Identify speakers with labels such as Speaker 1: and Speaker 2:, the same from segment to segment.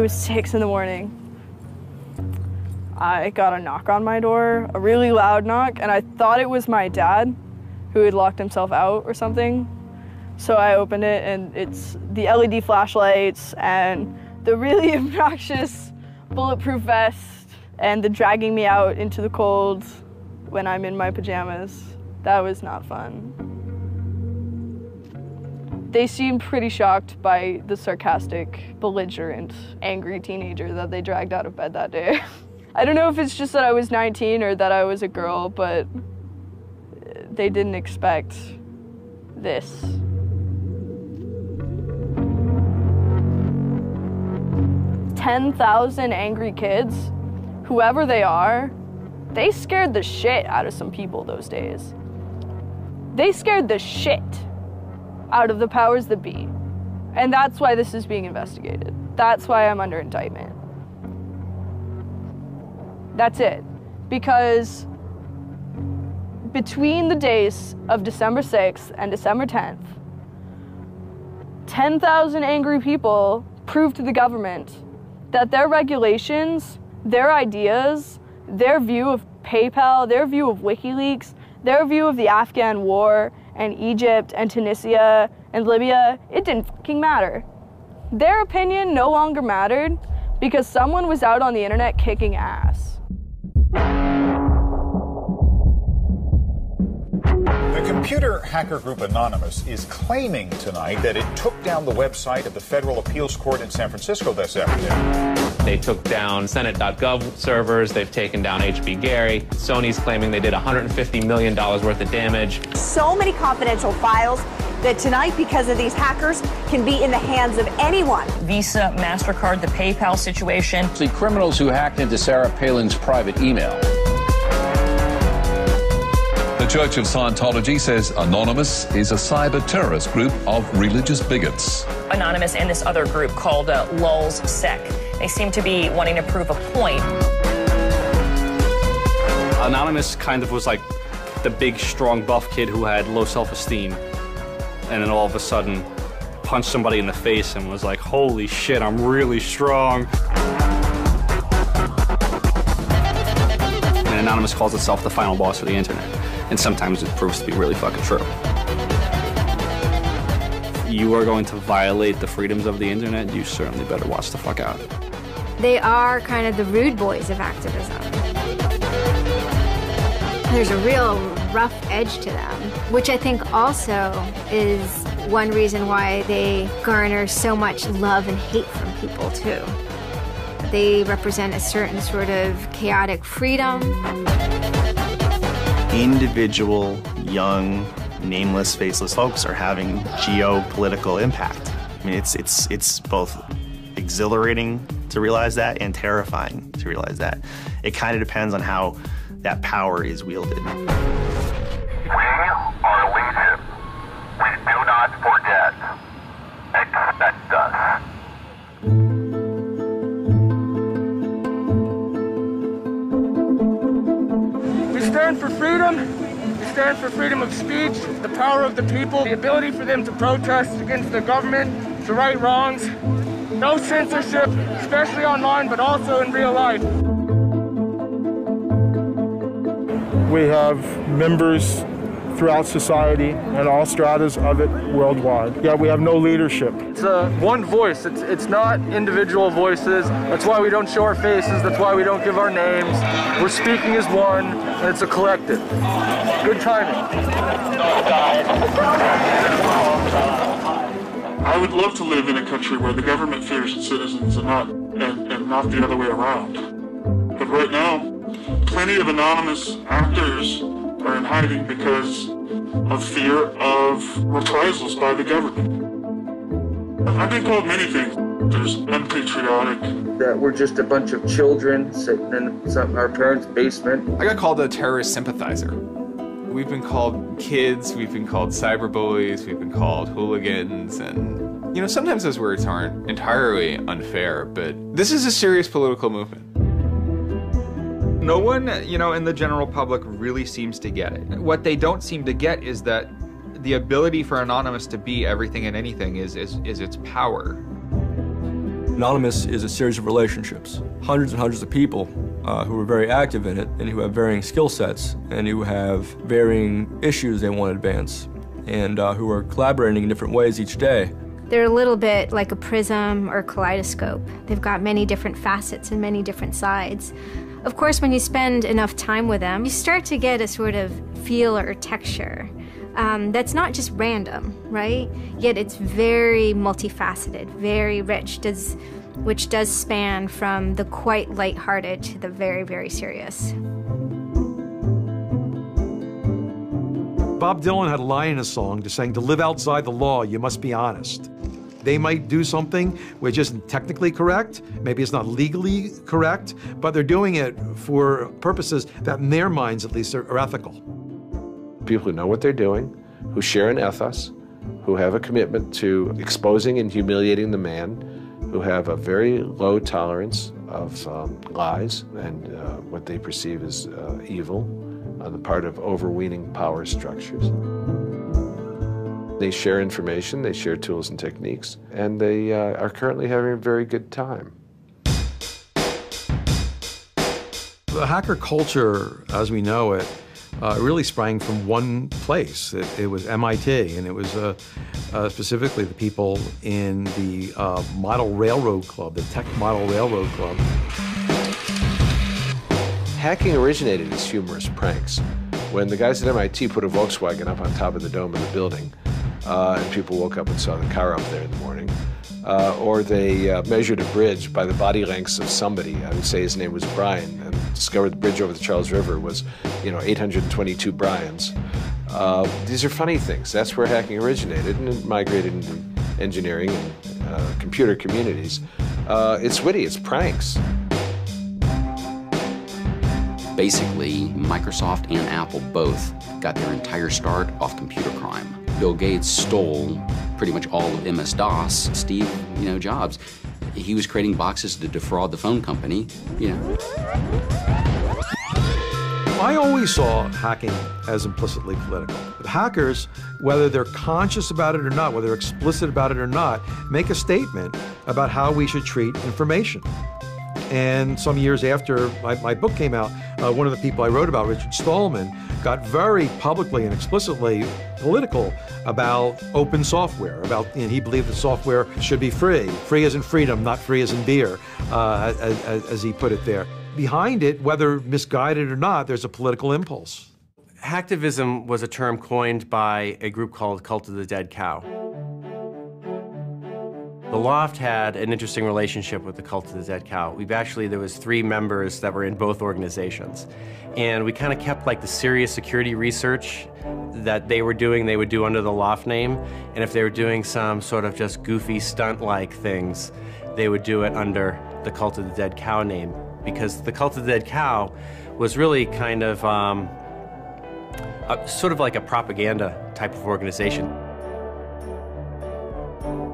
Speaker 1: It was 6 in the morning. I got a knock on my door, a really loud knock, and I thought it was my dad who had locked himself out or something. So I opened it, and it's the LED flashlights and the really obnoxious bulletproof vest and the dragging me out into the cold when I'm in my pajamas. That was not fun. They seemed pretty shocked by the sarcastic, belligerent, angry teenager that they dragged out of bed that day. I don't know if it's just that I was 19 or that I was a girl, but they didn't expect this. "10,000 angry kids, whoever they are, they scared the shit out of some people those days. They scared the shit out of the powers that be. And that's why this is being investigated. That's why I'm under indictment. That's it. Because between the days of December 6th and December 10th, 10,000 angry people proved to the government that their regulations, their ideas, their view of PayPal, their view of WikiLeaks, their view of the Afghan war and Egypt and Tunisia and Libya, it didn't fucking matter. Their opinion no longer mattered because someone was out on the internet kicking ass.
Speaker 2: The computer hacker group Anonymous is claiming tonight that it took down the website of the Federal Appeals Court in San Francisco this afternoon.
Speaker 3: They took down Senate.gov servers, they've taken down HB Gary. Sony's claiming they did $150 million worth of damage.
Speaker 4: So many confidential files that tonight, because of these hackers, can be in the hands of anyone.
Speaker 5: Visa, MasterCard, the PayPal situation.
Speaker 6: The criminals who hacked into Sarah Palin's private email.
Speaker 7: The Church of Scientology says Anonymous is a cyber terrorist group of religious bigots.
Speaker 5: Anonymous and this other group called LulzSec. They seem to be wanting to prove a point.
Speaker 8: Anonymous kind of was like the big, strong, buff kid who had low self-esteem. And then all of a sudden, punched somebody in the face and was like, holy shit, I'm really strong. And Anonymous calls itself the final boss of the internet. And sometimes it proves to be really fucking true. If you are going to violate the freedoms of the internet, you certainly better watch the fuck out.
Speaker 9: They are kind of the rude boys of activism. There's a real rough edge to them, which I think also is one reason why they garner so much love and hate from people too. They represent a certain sort of chaotic freedom.
Speaker 10: Individual, young, nameless, faceless folks are having geopolitical impact. I mean, it's both exhilarating to realize that and terrifying to realize that. It kind of depends on how that power is wielded.
Speaker 11: We are legion. We do not forget. Expect us.
Speaker 12: We stand for freedom. We stand for freedom of speech, the power of the people, the ability for them to protest against the government, to right wrongs. No censorship, especially online, but also in real life.
Speaker 13: We have members throughout society and all stratas of it worldwide. Yeah, we have no leadership.
Speaker 12: It's one voice. It's not individual voices. That's why we don't show our faces. That's why we don't give our names. We're speaking as one, and it's a collective. Good timing.
Speaker 14: I would love to live in a country where the government fears its citizens and not the other way around. But right now, plenty of anonymous actors are in hiding because of fear of reprisals by the government. I've been called many things. There's unpatriotic.
Speaker 12: That we're just a bunch of children sitting in our parents' basement.
Speaker 15: I got called a terrorist sympathizer. We've been called kids, we've been called cyberbullies, we've been called hooligans, and you know, sometimes those words aren't entirely unfair, but this is a serious political movement.
Speaker 16: No one, you know, in the general public really seems to get it. What they don't seem to get is that the ability for Anonymous to be everything and anything is its power.
Speaker 17: Anonymous is a series of relationships. Hundreds and hundreds of people who are very active in it and who have varying skill sets and who have varying issues they want to advance and who are collaborating in different ways each day.
Speaker 9: They're a little bit like a prism or kaleidoscope. They've got many different facets and many different sides. Of course, when you spend enough time with them, you start to get a sort of feel or texture that's not just random, right? Yet it's very multifaceted, very rich, which does span from the quite lighthearted to the very, very serious.
Speaker 18: Bob Dylan had a line in a song saying, to live outside the law, you must be honest. They might do something which isn't technically correct, maybe it's not legally correct, but they're doing it for purposes that in their minds at least are ethical.
Speaker 19: People who know what they're doing, who share an ethos, who have a commitment to exposing and humiliating the man, who have a very low tolerance of lies and what they perceive as evil on the part of overweening power structures. They share information, they share tools and techniques, and they are currently having a very good time.
Speaker 18: The hacker culture, as we know it, really sprang from one place. It was MIT, and it was specifically the people in the Model Railroad Club, the Tech Model Railroad Club.
Speaker 19: Hacking originated as humorous pranks. When the guys at MIT put a Volkswagen up on top of the dome of the building, and people woke up and saw the car up there in the morning, or they measured a bridge by the body lengths of somebody. I would say his name was Brian, and discovered the bridge over the Charles River was, 822 Brians. These are funny things. That's where hacking originated, and it migrated into engineering and computer communities. It's witty, it's pranks.
Speaker 20: Basically, Microsoft and Apple both got their entire start off computer crime. Bill Gates stole pretty much all of MS-DOS. Steve, Jobs, he was creating boxes to defraud the phone company,
Speaker 18: I always saw hacking as implicitly political. But hackers, whether they're conscious about it or not, whether they're explicit about it or not, make a statement about how we should treat information. And some years after my book came out, one of the people I wrote about, Richard Stallman, got very publicly and explicitly political about open software. And he believed that software should be free. Free as in freedom, not free as in beer, as he put it there. Behind it, whether misguided or not, there's a political impulse.
Speaker 21: Hacktivism was a term coined by a group called Cult of the Dead Cow. The Loft had an interesting relationship with the Cult of the Dead Cow. There was 3 members that were in both organizations. And we kind of kept like the serious security research that they would do under the Loft name. And if they were doing some sort of just goofy stunt-like things, they would do it under the Cult of the Dead Cow name. Because the Cult of the Dead Cow was really kind of sort of like a propaganda type of organization.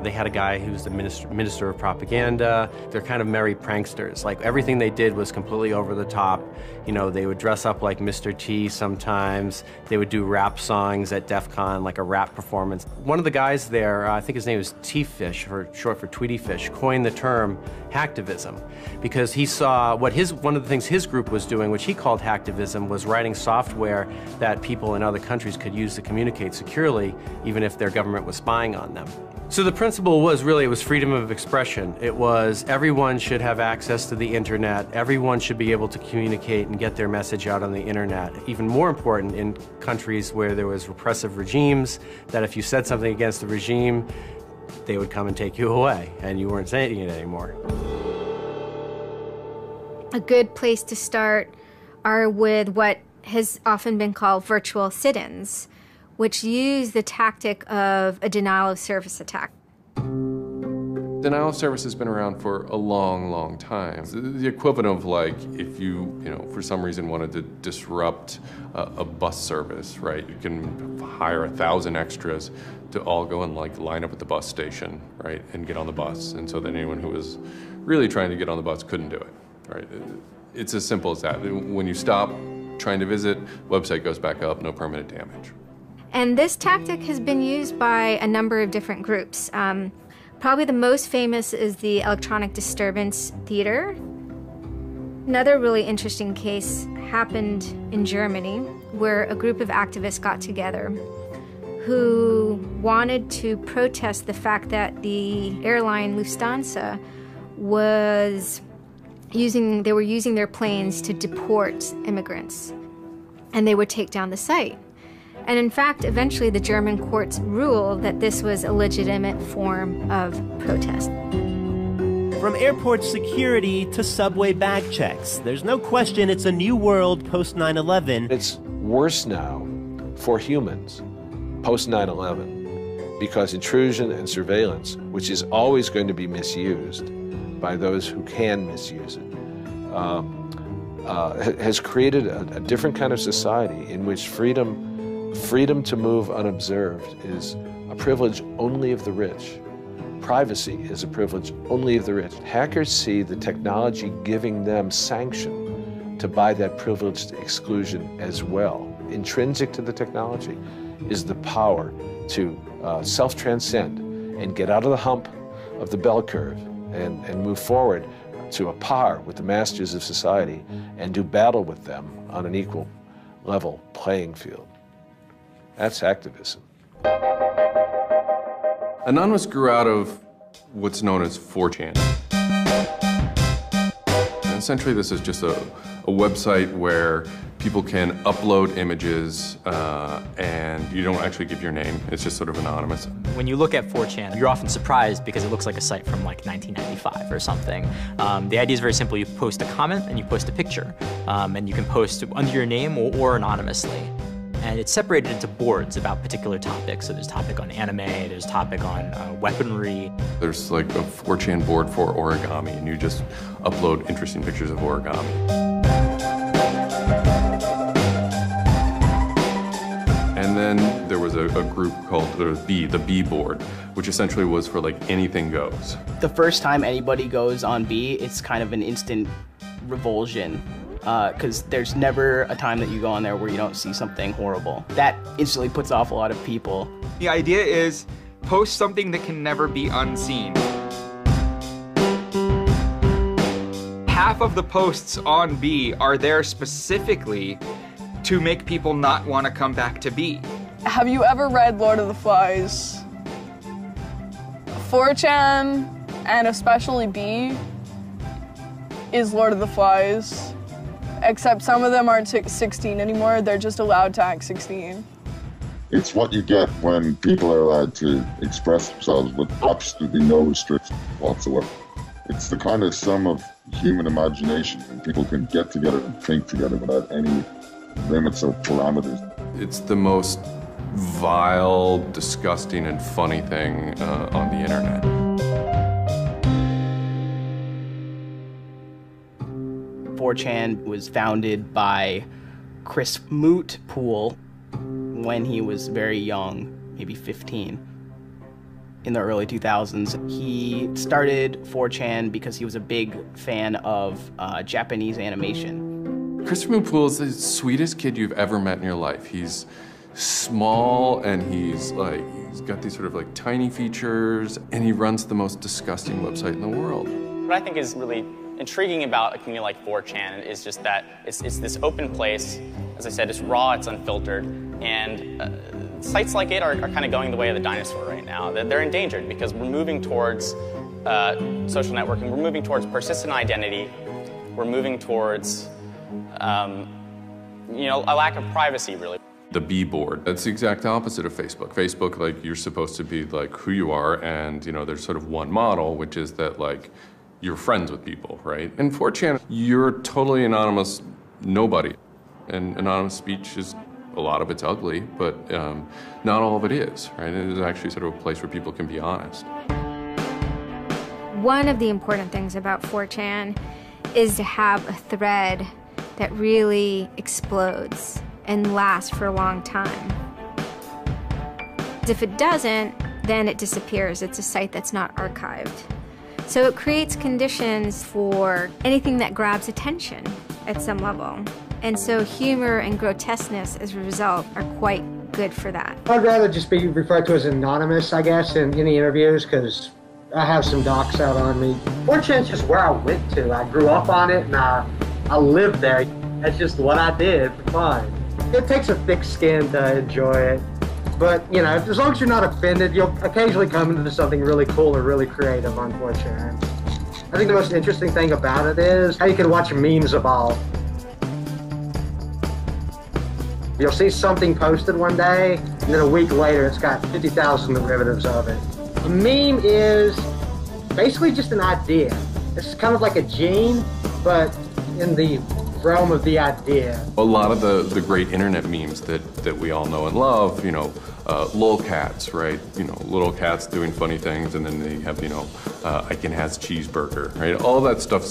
Speaker 21: They had a guy who was the minister of propaganda. They're kind of merry pranksters. Like, everything they did was completely over the top. They would dress up like Mr. T sometimes. They would do rap songs at DEF CON, like a rap performance. One of the guys there, I think his name was T-Fish, short for Tweety Fish, coined the term hacktivism because he saw one of the things his group was doing, which he called hacktivism, was writing software that people in other countries could use to communicate securely, even if their government was spying on them. So the principle was freedom of expression. It was everyone should have access to the internet. Everyone should be able to communicate and get their message out on the internet. Even more important in countries where there was repressive regimes, that if you said something against the regime, they would come and take you away, and you weren't saying it anymore.
Speaker 9: A good place to start are with what has often been called virtual sit-ins, which use the tactic of a denial-of-service attack.
Speaker 22: Denial of service has been around for a long, long time. The equivalent of like if you for some reason wanted to disrupt a bus service, right? You can hire 1,000 extras to all go and like line up at the bus station, right, and get on the bus. And so that anyone who was really trying to get on the bus couldn't do it, right? It's as simple as that. When you stop trying to visit, website goes back up, no permanent damage.
Speaker 9: And this tactic has been used by a number of different groups. Probably the most famous is the Electronic Disturbance Theater. Another really interesting case happened in Germany, where a group of activists got together who wanted to protest the fact that the airline Lufthansa were using their planes to deport immigrants, and they would take down the site. And in fact, eventually the German courts ruled that this was a legitimate form of protest.
Speaker 1: From airport security to subway bag checks, there's no question it's a new world post 9/11.
Speaker 19: It's worse now for humans post 9/11 because intrusion and surveillance, which is always going to be misused by those who can misuse it, has created a different kind of society in which freedom to move unobserved is a privilege only of the rich. Privacy is a privilege only of the rich. Hackers see the technology giving them sanction to buy that privileged exclusion as well. Intrinsic to the technology is the power to self-transcend and get out of the hump of the bell curve and move forward to a par with the masters of society and do battle with them on an equal level playing field. That's activism.
Speaker 22: Anonymous grew out of what's known as 4chan. And essentially, this is just a website where people can upload images and you don't actually give your name. It's just sort of anonymous.
Speaker 2: When you look at 4chan, you're often surprised because it looks like a site from like 1995 or something. The idea is very simple. You post a comment and you post a picture. And you can post under your name or anonymously. And it's separated into boards about particular topics. So there's a topic on anime, there's a topic on weaponry.
Speaker 22: There's like a 4chan board for origami, and you just upload interesting pictures of origami. And then there was a group called the B board, which essentially was for like anything goes.
Speaker 23: The first time anybody goes on B, it's kind of an instant revulsion. Because there's never a time that you go on there where you don't see something horrible. That instantly puts off a lot of people.
Speaker 16: The idea is post something that can never be unseen. Half of the posts on B are there specifically to make people not want to come back to B.
Speaker 24: Have you ever read Lord of the Flies? 4chan, and especially B, is Lord of the Flies. Except some of them aren't 16 anymore, they're just allowed to act 16.
Speaker 14: It's what you get when people are allowed to express themselves with absolutely no restrictions whatsoever. It's the kind of sum of human imagination when people can get together and think together without any limits or parameters.
Speaker 22: It's the most vile, disgusting, and funny thing on the internet.
Speaker 23: 4chan was founded by Chris Mootpool when he was very young, maybe 15. In the early 2000s, he started 4chan because he was a big fan of Japanese animation.
Speaker 22: Christopher Mootpool is the sweetest kid you've ever met in your life. He's small and he's got these sort of like tiny features, and he runs the most disgusting website in the world.
Speaker 2: What I think is really intriguing about a community like 4chan is just that it's this open place. As I said, it's raw, it's unfiltered, and sites like it are kind of going the way of the dinosaur right now. They're endangered because we're moving towards social networking, we're moving towards persistent identity, we're moving towards a lack of privacy, really.
Speaker 22: The B board, that's the exact opposite of Facebook. Facebook, like, you're supposed to be like who you are, and there's sort of one model, which is that like you're friends with people, right? In 4chan, you're totally anonymous nobody. And anonymous speech is, a lot of it's ugly, but not all of it is, right? It is actually sort of a place where people can be honest.
Speaker 9: One of the important things about 4chan is to have a thread that really explodes and lasts for a long time. If it doesn't, then it disappears. It's a site that's not archived. So it creates conditions for anything that grabs attention at some level. And so humor and grotesqueness as a result are quite good for that.
Speaker 25: I'd rather just be referred to as anonymous, I guess, in any interviews, because
Speaker 3: I have some docs out on me. 4chan's just where I went to. I grew up on it and I lived there. That's just what I did for fun. It takes a thick skin to enjoy it. But, you know, as long as you're not offended, you'll occasionally come into something really cool or really creative on 4chan. I think the most interesting thing about it is how you can watch memes evolve. You'll see something posted one day, and then a week later it's got 50,000 derivatives of it. A meme is basically just an idea. It's kind of like a gene, but in the realm of the idea.
Speaker 22: A lot of the great internet memes that we all know and love, you know, lolcats, right? You know, little cats doing funny things, and then they have, you know, Icon has cheeseburger, right? All that stuff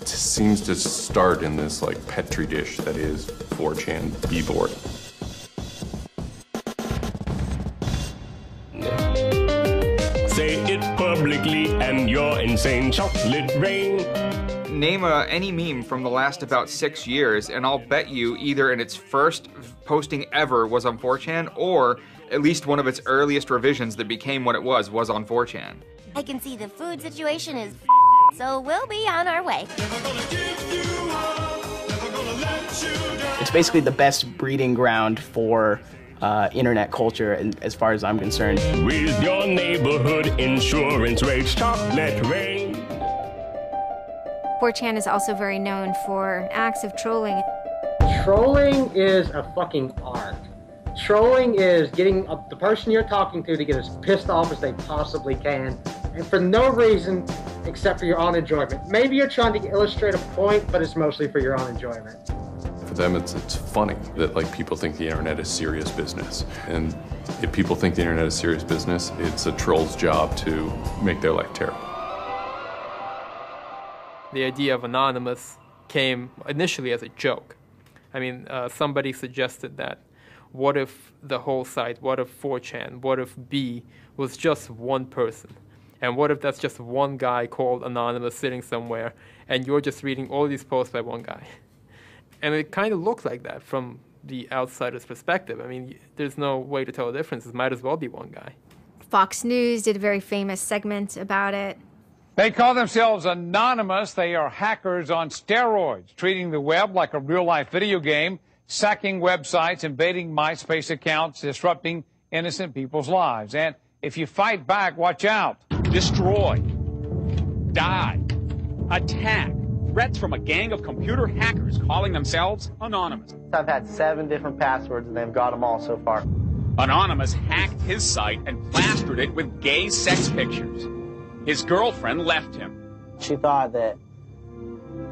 Speaker 22: seems to start in this like petri dish that is 4chan b-board.
Speaker 4: Say it publicly and your insane chocolate rain.
Speaker 16: Name any meme from the last about 6 years, and I'll bet you either in its first posting ever was on 4chan, or at least one of its earliest revisions that became what it was on 4chan.
Speaker 6: I can see the food situation is so we'll be on our way.
Speaker 23: It's basically the best breeding ground for internet culture, as far as I'm concerned.
Speaker 4: With your neighborhood insurance rates, chocolate rain.
Speaker 9: 4chan is also very known for acts of trolling.
Speaker 3: Trolling is a fucking art. Trolling is getting the person you're talking to get as pissed off as they possibly can, and for no reason except for your own enjoyment. Maybe you're trying to illustrate a point, but it's mostly for your own enjoyment.
Speaker 22: For them, it's funny that like people think the internet is serious business, and if people think the internet is serious business, it's a troll's job to make their life terrible.
Speaker 7: The idea of anonymous came initially as a joke. I mean, somebody suggested that what if the whole site, what if 4chan, what if B was just one person? And what if that's just one guy called Anonymous sitting somewhere and you're just reading all these posts by one guy? And it kind of looked like that from the outsider's perspective. I mean, there's no way to tell the difference. It might as well be one guy.
Speaker 9: Fox News did a very famous segment about it.
Speaker 25: They call themselves anonymous. They are hackers on steroids, treating the web like a real-life video game, sacking websites, invading MySpace accounts, disrupting innocent people's lives. And if you fight back, watch out.
Speaker 26: Destroy. Die. Attack. Threats from a gang of computer hackers calling themselves Anonymous.
Speaker 27: I've had 7 different passwords and they've got them all so far.
Speaker 26: Anonymous hacked his site and plastered it with gay sex pictures. His girlfriend left him.
Speaker 27: She thought that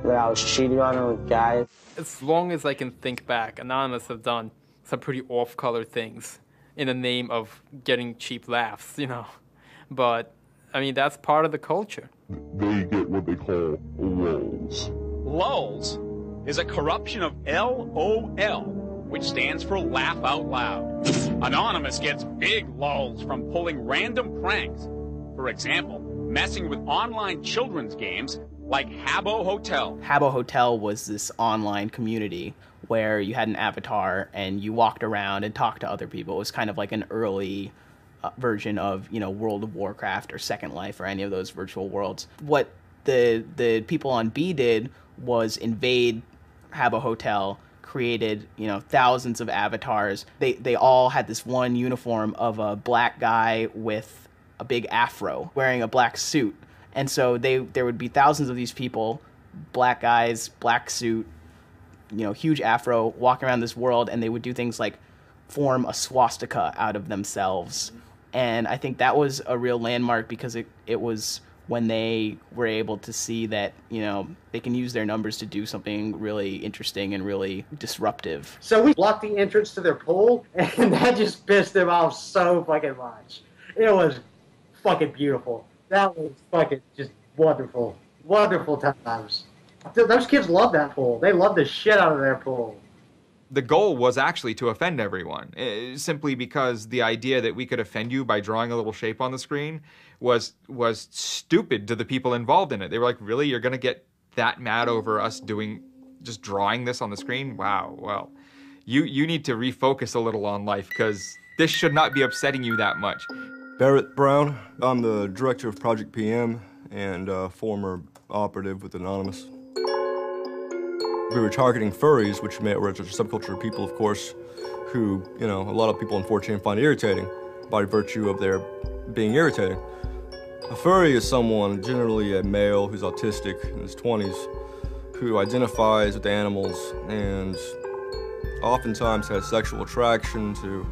Speaker 27: I was cheating on her with guys.
Speaker 7: As long as I can think back, Anonymous have done some pretty off-color things in the name of getting cheap laughs, you know. But, I mean, that's part of the culture.
Speaker 14: They get what they call lulz.
Speaker 26: Lulz is a corruption of LOL, which stands for laugh out loud. Anonymous gets big lulz from pulling random pranks. For example, messing with online children's games like Habbo Hotel.
Speaker 23: Habbo Hotel was this online community where you had an avatar and you walked around and talked to other people. It was kind of like an early version of, you know, World of Warcraft or Second Life or any of those virtual worlds. What the people on B did was invade Habbo Hotel, created, you know, thousands of avatars. They all had this one uniform of a black guy with a big afro wearing a black suit. And so there would be thousands of these people, black guys, black suit, you know, huge afro, walking around this world, and they would do things like form a swastika out of themselves. And I think that was a real landmark because it was when they were able to see that, you know, they can use their numbers to do something really interesting and really disruptive.
Speaker 3: So we blocked the entrance to their pool, and that just pissed them off so fucking much. It was fucking beautiful. That was fucking just wonderful. Wonderful times. Those kids love that pool. They love the shit out of their pool.
Speaker 16: The goal was actually to offend everyone, simply because the idea that we could offend you by drawing a little shape on the screen was stupid to the people involved in it. They were like, really? You're going to get that mad over us just drawing this on the screen? Wow, well, you need to refocus a little on life because this should not be upsetting you that much.
Speaker 17: Barrett Brown. I'm the director of Project PM and former operative with Anonymous. We were targeting furries, which were a subculture of people, of course, who, a lot of people on 4chan find irritating by virtue of their being irritating. A furry is someone, generally a male who's autistic in his 20s, who identifies with animals and oftentimes has sexual attraction to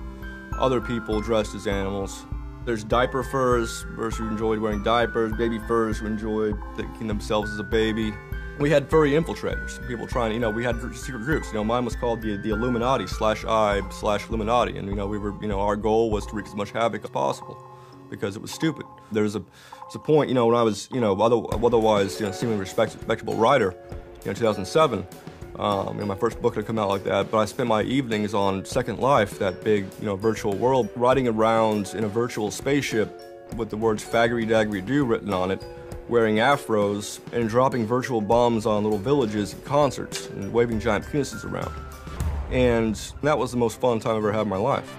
Speaker 17: other people dressed as animals. There's diaper furs, furs who enjoyed wearing diapers, baby furs who enjoyed thinking themselves as a baby. We had furry infiltrators, people trying, we had secret groups. Mine was called the Illuminati /I/Illuminati, and we were, our goal was to wreak as much havoc as possible because it was stupid. There was a point, when I was, otherwise, seemingly respectable writer, 2007. My first book had come out like that, but I spent my evenings on Second Life, that big, virtual world, riding around in a virtual spaceship with the words "faggery daggery do" written on it, wearing afros and dropping virtual bombs on little villages at concerts and waving giant penises around. And that was the most fun time I've ever had in my life.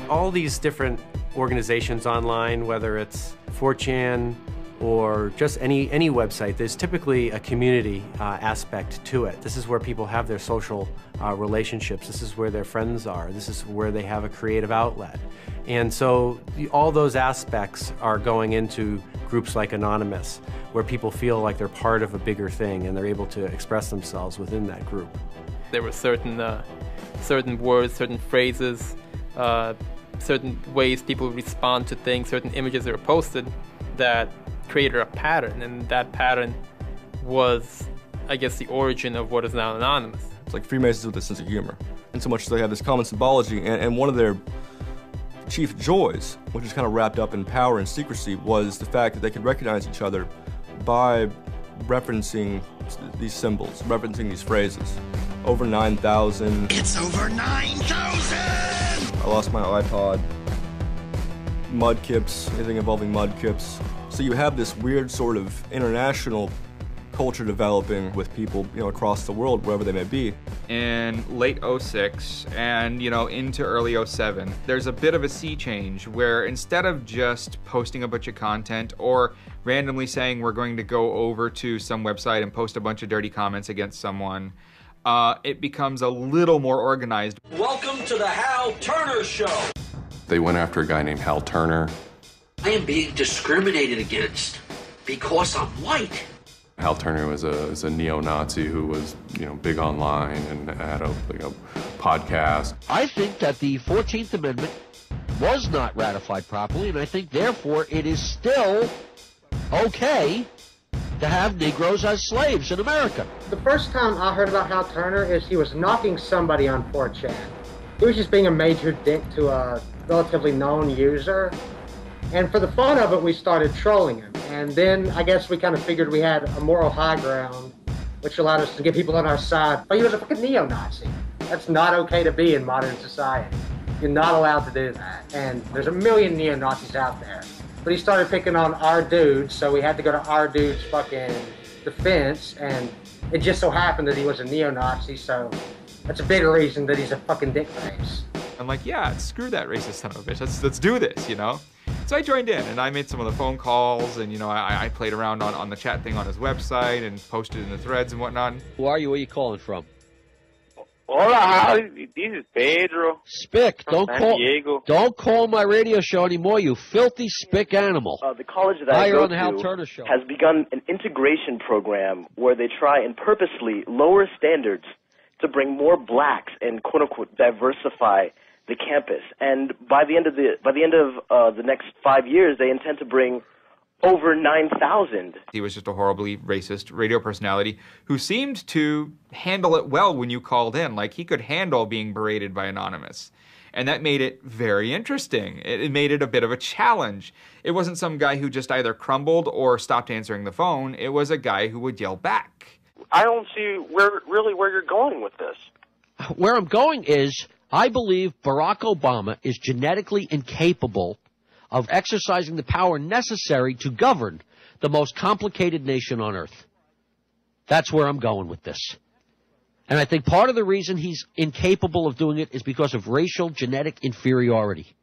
Speaker 21: All these different organizations online, whether it's 4chan or just any website, there's typically a community aspect to it. This is where people have their social relationships. This is where their friends are. This is where they have a creative outlet. And so all those aspects are going into groups like Anonymous, where people feel like they're part of a bigger thing and they're able to express themselves within that group.
Speaker 7: There were certain words, certain phrases, certain ways people respond to things, certain images that were posted that created a pattern, and that pattern was, I guess, the origin of what is now Anonymous.
Speaker 17: It's like Freemasons with a sense of humor, in so much as they have this common symbology, and one of their chief joys, which is kind of wrapped up in power and secrecy, was the fact that they could recognize each other by referencing these symbols, referencing these phrases. Over 9,000.
Speaker 5: It's over 9,000!
Speaker 17: I lost my iPod. Mudkips, anything involving mudkips. So you have this weird sort of international culture developing with people, across the world, wherever they may be.
Speaker 16: In late 06 and, into early 07, there's a bit of a sea change where instead of just posting a bunch of content or randomly saying we're going to go over to some website and post a bunch of dirty comments against someone, it becomes a little more organized.
Speaker 5: Welcome to the Hal Turner Show.
Speaker 22: They went after a guy named Hal Turner.
Speaker 5: I am being discriminated against because I'm white.
Speaker 22: Hal Turner was a neo-Nazi who was, big online and had a podcast.
Speaker 8: I think that the 14th Amendment was not ratified properly, and I think, therefore, it is still okay to have Negroes as slaves in America.
Speaker 3: The first time I heard about Hal Turner is he was knocking somebody on 4chan. He was just being a major dick to a relatively known user. And for the fun of it, we started trolling him. And then I guess we kind of figured we had a moral high ground, which allowed us to get people on our side. But he was a fucking neo-Nazi. That's not okay to be in modern society. You're not allowed to do that. And there's a million neo-Nazis out there. But he started picking on our dudes, so we had to go to our dude's fucking defense. And it just so happened that he was a neo-Nazi, so that's a bigger reason that he's a fucking dick face.
Speaker 16: I'm like, yeah, screw that racist son of a bitch. Let's do this, So I joined in, and I made some of the phone calls, and, I played around on the chat thing on his website and posted in the threads and whatnot.
Speaker 8: Who are you? Where are you calling from?
Speaker 10: Hola, this is Pedro.
Speaker 8: Spick, don't call my radio show anymore, you filthy spick animal.
Speaker 11: The college that I
Speaker 8: you're
Speaker 11: go
Speaker 8: on the Hal
Speaker 11: to
Speaker 8: Turner show.
Speaker 11: has begun an integration program where they try and purposely lower standards to bring more blacks and quote unquote diversify the campus. And by the end of the next 5 years, they intend to bring over 9,000.
Speaker 16: He was just a horribly racist radio personality who seemed to handle it well when you called in. Like, he could handle being berated by Anonymous. And that made it very interesting. It made it a bit of a challenge. It wasn't some guy who just either crumbled or stopped answering the phone. It was a guy who would yell back.
Speaker 10: I don't see where you're going with this.
Speaker 8: Where I'm going is, I believe Barack Obama is genetically incapable of exercising the power necessary to govern the most complicated nation on earth. That's where I'm going with this. And I think part of the reason he's incapable of doing it is because of racial genetic inferiority.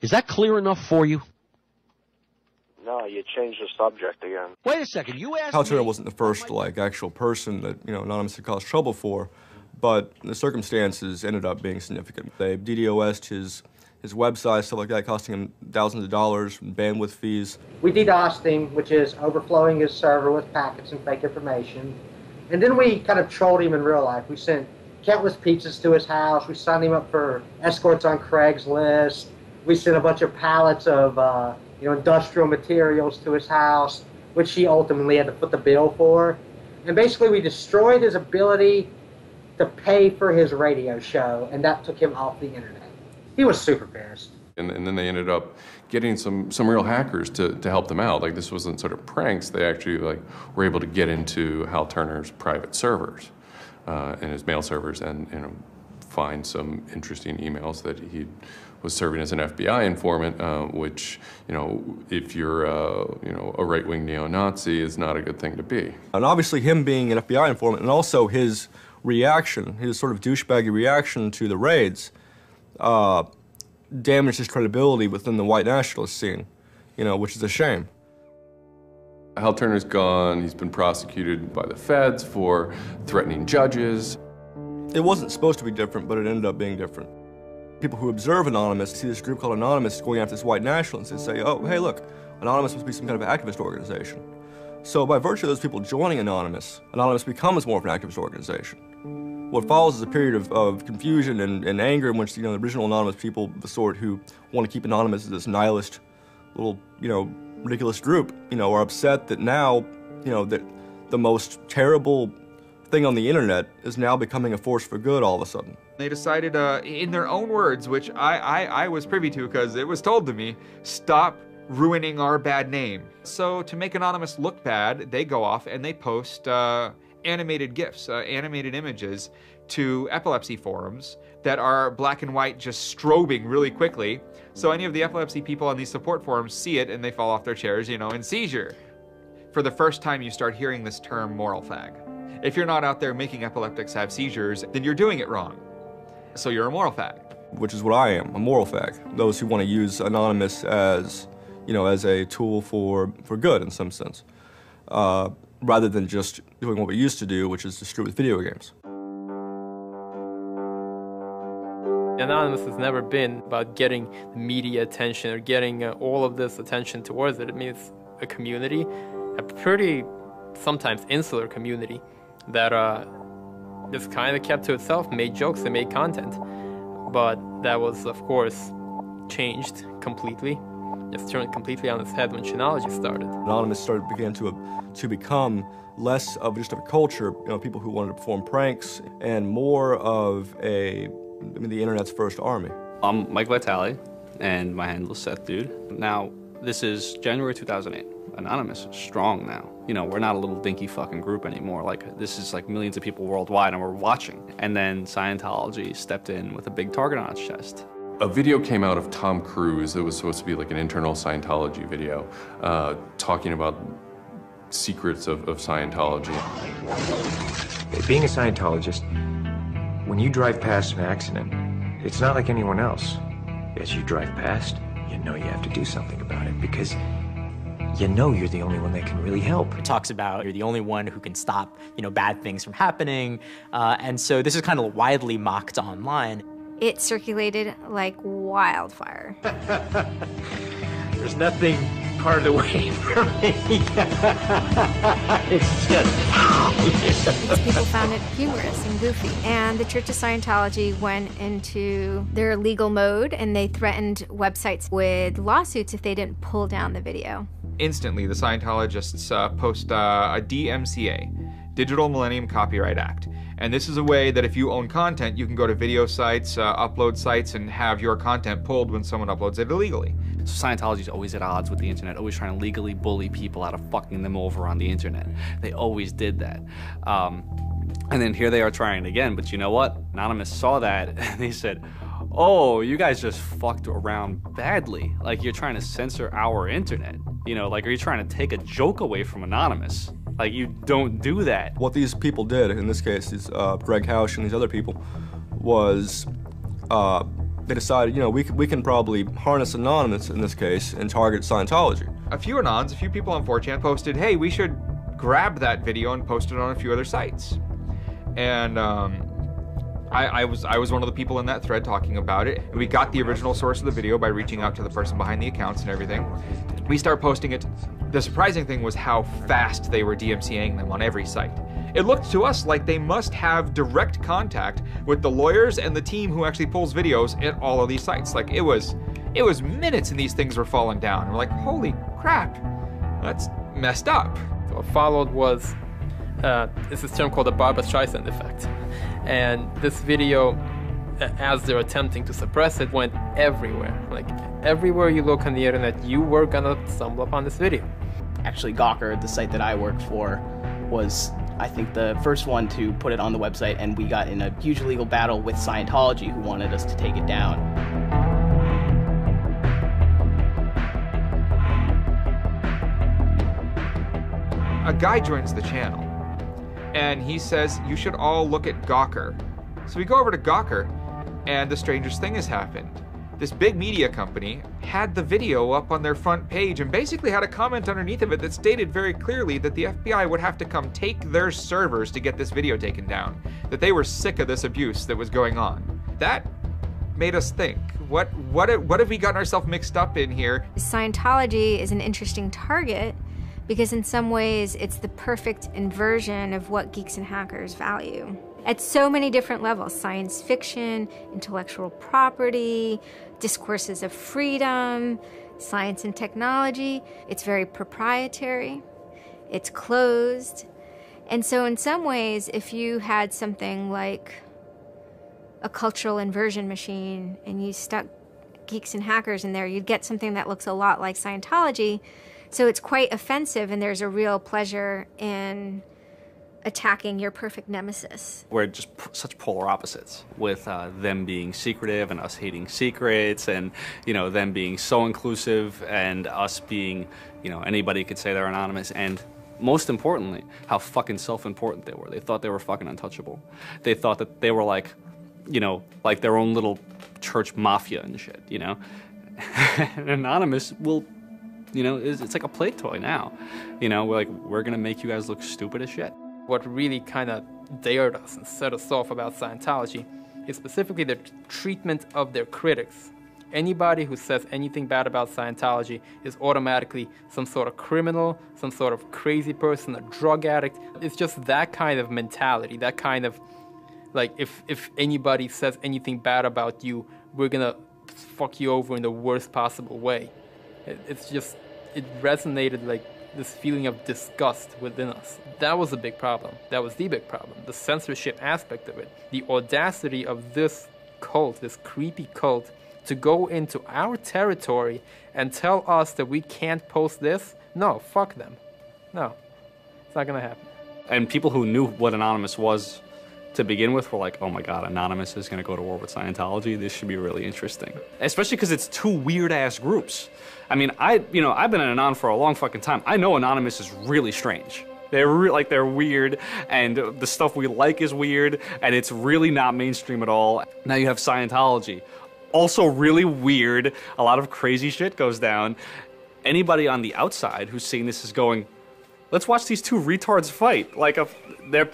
Speaker 8: Is that clear enough for you?
Speaker 10: No, you changed the subject again.
Speaker 8: Wait a second, you asked
Speaker 17: Hal
Speaker 8: me...
Speaker 17: Turner wasn't the first, like, actual person that, Anonymous had caused trouble for, but the circumstances ended up being significant. They DDoS'd his website, stuff like that, costing him thousands of dollars, bandwidth fees.
Speaker 3: We DDoSed him, which is overflowing his server with packets and fake information. And then we kind of trolled him in real life. We sent countless pizzas to his house. We signed him up for escorts on Craigslist. We sent a bunch of pallets of industrial materials to his house, which he ultimately had to foot the bill for. And basically we destroyed his ability to pay for his radio show, and that took him off the internet. He was super pissed.
Speaker 22: And then they ended up getting some real hackers to help them out. Like, this wasn't sort of pranks. They actually were able to get into Hal Turner's private servers and his mail servers, and find some interesting emails that he was serving as an FBI informant, which, if you're a right-wing neo-Nazi, is not a good thing to be.
Speaker 17: And obviously him being an FBI informant, and also his reaction, his sort of douchebaggy reaction to the raids, damaged his credibility within the white nationalist scene, which is a shame.
Speaker 22: Hal Turner's gone. He's been prosecuted by the feds for threatening judges.
Speaker 17: It wasn't supposed to be different, but it ended up being different. People who observe Anonymous see this group called Anonymous going after this white nationalist and say, oh, hey, look, Anonymous must be some kind of activist organization. So by virtue of those people joining Anonymous, Anonymous becomes more of an activist organization. What follows is a period of confusion and anger in which the original Anonymous people, the sort who want to keep Anonymous as this nihilist little, ridiculous group, are upset that now, that the most terrible thing on the internet is now becoming a force for good all of a sudden.
Speaker 16: They decided, in their own words, which I was privy to because it was told to me, stop ruining our bad name. So to make Anonymous look bad, they go off and they post animated GIFs, animated images to epilepsy forums that are black and white just strobing really quickly. So any of the epilepsy people on these support forums see it and they fall off their chairs, in seizure. For the first time you start hearing this term moral fag. If you're not out there making epileptics have seizures, then you're doing it wrong. So you're a moral fag.
Speaker 17: Which is what I am, a moral fag. Those who want to use Anonymous as, as a tool for good in some sense. Rather than just doing what we used to do, which is distribute video games.
Speaker 7: Anonymous has never been about getting media attention or getting all of this attention towards it. I mean, it's a community, a pretty, sometimes insular community that just kind of kept to itself, made jokes and made content. But that was, of course, changed completely. Just turned completely on its head when Chinology started.
Speaker 17: Anonymous began to become less of just a culture, people who wanted to perform pranks, and more of the internet's first army.
Speaker 1: I'm Mike Vitale, and my handle is Seth Dude. Now, this is January 2008. Anonymous is strong now. We're not a little dinky fucking group anymore. This is millions of people worldwide, and we're watching. And then Scientology stepped in with a big target on its chest.
Speaker 22: A video came out of Tom Cruise. It was supposed to be an internal Scientology video, talking about secrets of Scientology.
Speaker 12: Being a Scientologist, when you drive past an accident, it's not like anyone else. As you drive past, you know you have to do something about it because you know you're the only one that can really help.
Speaker 13: It talks about you're the only one who can stop, bad things from happening. And so this is kind of widely mocked online.
Speaker 9: It circulated like wildfire.
Speaker 12: There's nothing part of the way from me. It's just...
Speaker 9: Because people found it humorous and goofy. And the Church of Scientology went into their legal mode and they threatened websites with lawsuits if they didn't pull down the video.
Speaker 16: Instantly, the Scientologists post a DMCA, Digital Millennium Copyright Act. And this is a way that if you own content, you can go to video sites, upload sites, and have your content pulled when someone uploads it illegally.
Speaker 1: So Scientology's always at odds with the internet, always trying to legally bully people out of fucking them over on the internet. They always did that. And then here they are trying it again, but you know what? Anonymous saw that, and they said, oh, you guys just fucked around badly. You're trying to censor our internet. Are you trying to take a joke away from Anonymous? You don't do that.
Speaker 17: What these people did, in this case, these Greg Hausch and these other people, was they decided, you know, we can probably harness Anonymous in this case and target Scientology.
Speaker 16: A few Anons, a few people on 4chan posted, hey, we should grab that video and post it on a few other sites. And I was one of the people in that thread talking about it. And we got the original source of the video by reaching out to the person behind the accounts and everything. We start posting it. The surprising thing was how fast they were DMCAing them on every site. It looked to us like they must have direct contact with the lawyers and the team who actually pulls videos at all of these sites. Like it was minutes and these things were falling down. And we're like, holy crap, that's messed up.
Speaker 7: What followed was it's this term called the Barbra Streisand effect. And this video, as they're attempting to suppress it, went everywhere. Like everywhere you look on the internet, you were gonna stumble upon this video.
Speaker 23: Actually, Gawker, the site that I worked for, was, I think, the first one to put it on the website, and we got in a huge legal battle with Scientology, who wanted us to take it down.
Speaker 16: A guy joins the channel, and he says, you should all look at Gawker. So we go over to Gawker, and the strangest thing has happened. This big media company had the video up on their front page and basically had a comment underneath of it that stated very clearly that the FBI would have to come take their servers to get this video taken down, that they were sick of this abuse that was going on. That made us think, what have we gotten ourselves mixed up in here?
Speaker 9: Scientology is an interesting target because in some ways it's the perfect inversion of what geeks and hackers value. At so many different levels: science fiction, intellectual property, discourses of freedom, science and technology. It's very proprietary, it's closed. And so in some ways, if you had something like a cultural inversion machine and you stuck geeks and hackers in there, you'd get something that looks a lot like Scientology. So it's quite offensive, and there's a real pleasure in attacking your perfect nemesis.
Speaker 1: We're just such polar opposites, with them being secretive and us hating secrets, and them being so inclusive and us being, anybody could say they're anonymous, and most importantly, how fucking self-important they were. They thought they were fucking untouchable. They thought that they were like, like their own little church mafia and shit, And Anonymous will, it's like a play toy now. We're gonna make you guys look stupid as shit.
Speaker 7: What really kind of dared us and set us off about Scientology is specifically the treatment of their critics. Anybody who says anything bad about Scientology is automatically some sort of criminal, some sort of crazy person, a drug addict. It's just that kind of mentality, that kind of, like, if anybody says anything bad about you, we're gonna fuck you over in the worst possible way. It resonated like this feeling of disgust within us. That was a big problem. That was the big problem. The censorship aspect of it. The audacity of this cult, this creepy cult, to go into our territory and tell us that we can't post this? No, fuck them. No, it's not gonna happen.
Speaker 1: And people who knew what Anonymous was to begin with were like, oh my God, Anonymous is gonna go to war with Scientology. This should be really interesting. Especially because it's two weird ass groups. I mean, I've been an Anon for a long fucking time. I know Anonymous is really strange. They're weird, and the stuff we like is weird, and it's really not mainstream at all. Now you have Scientology, also really weird. A lot of crazy shit goes down. Anybody on the outside who's seeing this is going, let's watch these two retards fight. Like,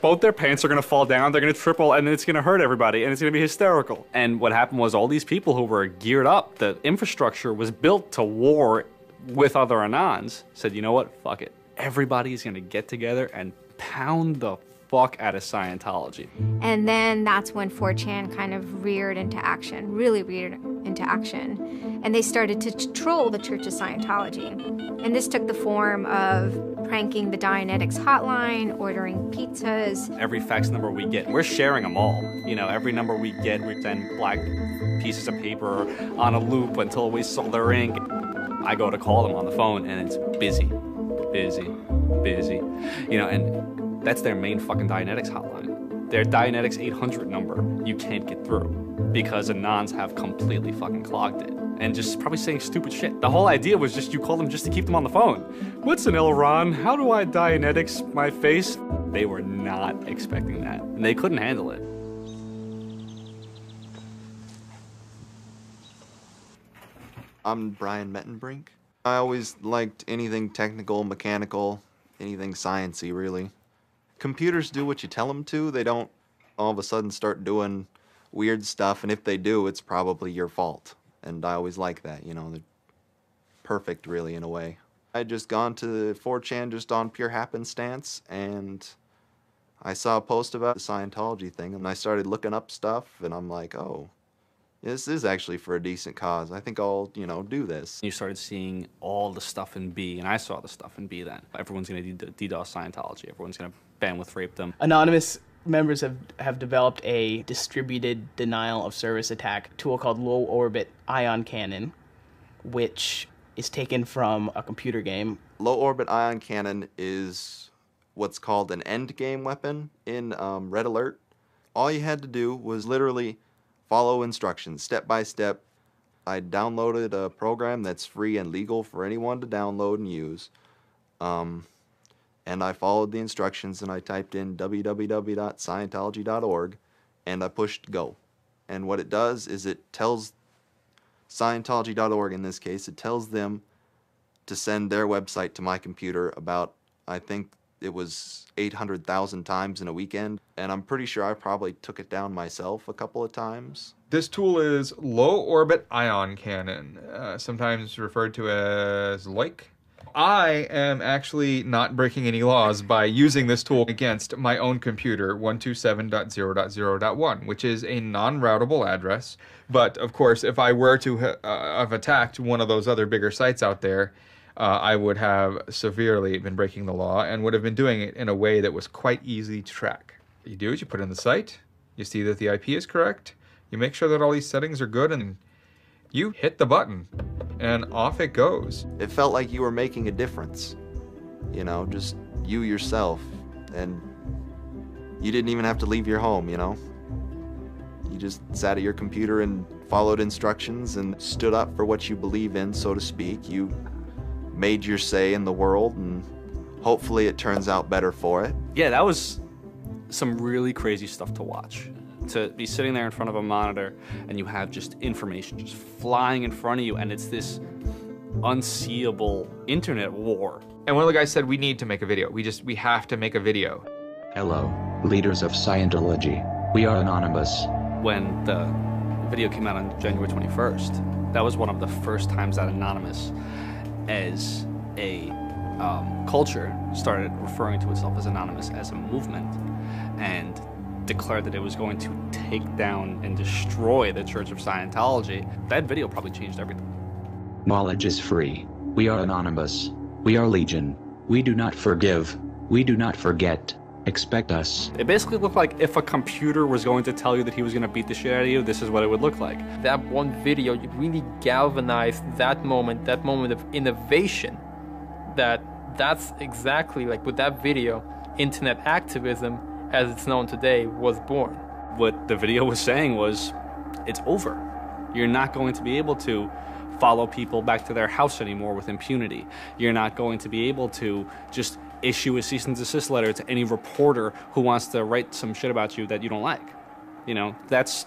Speaker 1: both their pants are gonna fall down, they're gonna triple, and then it's gonna hurt everybody, and it's gonna be hysterical. And what happened was all these people who were geared up, the infrastructure was built to war with other Anons, said, you know what, fuck it. Everybody's gonna get together and pound the fuck out of Scientology.
Speaker 9: And then that's when 4chan kind of reared into action, really reared into action. And they started to troll the Church of Scientology. And this took the form of pranking the Dianetics hotline, ordering pizzas.
Speaker 1: Every fax number we get, we're sharing them all. Every number we get, we send black pieces of paper on a loop until we sold their ink. I go to call them on the phone and it's busy, and that's their main fucking Dianetics hotline. Their Dianetics 800 number, you can't get through because Anons have completely fucking clogged it and just probably saying stupid shit. The whole idea was just you call them just to keep them on the phone. What's an Elron? How do I Dianetics my face? They were not expecting that, and they couldn't handle it.
Speaker 2: I'm Brian Mettenbrink. I always liked anything technical, mechanical, anything sciencey, really. Computers do what you tell them to. They don't all of a sudden start doing weird stuff, and if they do, it's probably your fault. And I always like that, you know, they're perfect, really, in a way. I'd just gone to 4chan just on pure happenstance, and I saw a post about the Scientology thing, and I started looking up stuff, and I'm like, oh, this is actually for a decent cause. I think I'll, you know, do this.
Speaker 1: You started seeing all the stuff in B, and I saw the stuff in B then. Everyone's going to DDoS Scientology. Everyone's going to bandwidth rape them.
Speaker 23: Anonymous members have developed a distributed denial of service attack tool called low orbit ion cannon, which is taken from a computer game.
Speaker 2: Low orbit ion cannon is what's called an end game weapon in Red Alert. All you had to do was literally follow instructions step by step. I downloaded a program that's free and legal for anyone to download and use. And I followed the instructions, and I typed in www.scientology.org, and I pushed go. And what it does is it tells Scientology.org, in this case, it tells them to send their website to my computer about, I think it was 800,000 times in a weekend. And I'm pretty sure I probably took it down myself a couple of times.
Speaker 16: This tool is low orbit ion cannon, sometimes referred to as LOIC. I am actually not breaking any laws by using this tool against my own computer, 127.0.0.1, which is a non-routable address. But, of course, if I were to have attacked one of those other bigger sites out there, I would have severely been breaking the law and would have been doing it in a way that was quite easy to track. You do is you put in the site, you see that the IP is correct, you make sure that all these settings are good, and you hit the button, and off it goes.
Speaker 2: It felt like you were making a difference. You know, just you yourself. And you didn't even have to leave your home, you know? You just sat at your computer and followed instructions and stood up for what you believe in, so to speak. You made your say in the world, and hopefully it turns out better for it.
Speaker 1: Yeah, that was some really crazy stuff to watch. To be sitting there in front of a monitor and you have just information just flying in front of you, and it's this unseeable internet war.
Speaker 16: And one of the guys said, we need to make a video. We have to make a video.
Speaker 6: Hello, leaders of Scientology. We are anonymous.
Speaker 1: When the video came out on January 21st, that was one of the first times that Anonymous as a culture started referring to itself as Anonymous as a movement, and declared that it was going to take down and destroy the Church of Scientology. That video probably changed everything.
Speaker 6: Knowledge is free. We are anonymous. We are legion. We do not forgive. We do not forget. Expect us.
Speaker 1: It basically looked like if a computer was going to tell you that he was going to beat the shit out of you, this is what it would look like.
Speaker 7: That one video, you really galvanized that moment of innovation. That's exactly like with that video, internet activism as it's known today was born.
Speaker 1: What the video was saying was, it's over. You're not going to be able to follow people back to their house anymore with impunity. You're not going to be able to just issue a cease and desist letter to any reporter who wants to write some shit about you that you don't like. You know, that's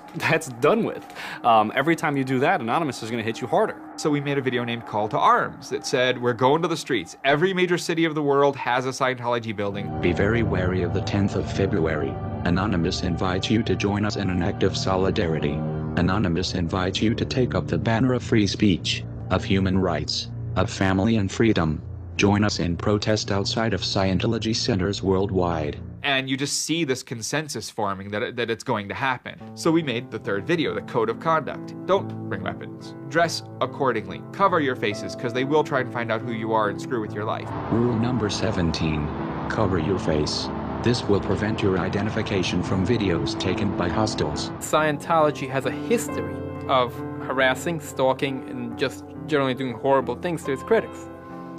Speaker 1: done with. Every time you do that, Anonymous is going to hit you harder.
Speaker 16: So we made a video named Call to Arms that said, we're going to the streets. Every major city of the world has a Scientology building.
Speaker 6: Be very wary of the 10th of February. Anonymous invites you to join us in an act of solidarity. Anonymous invites you to take up the banner of free speech, of human rights, of family and freedom. Join us in protest outside of Scientology centers worldwide.
Speaker 16: And you just see this consensus forming that it's going to happen. So we made the third video, the code of conduct. Don't bring weapons. Dress accordingly. Cover your faces, because they will try and find out who you are and screw with your life.
Speaker 6: Rule number 17. Cover your face. This will prevent your identification from videos taken by hostiles.
Speaker 7: Scientology has a history of harassing, stalking, and just generally doing horrible things to its critics.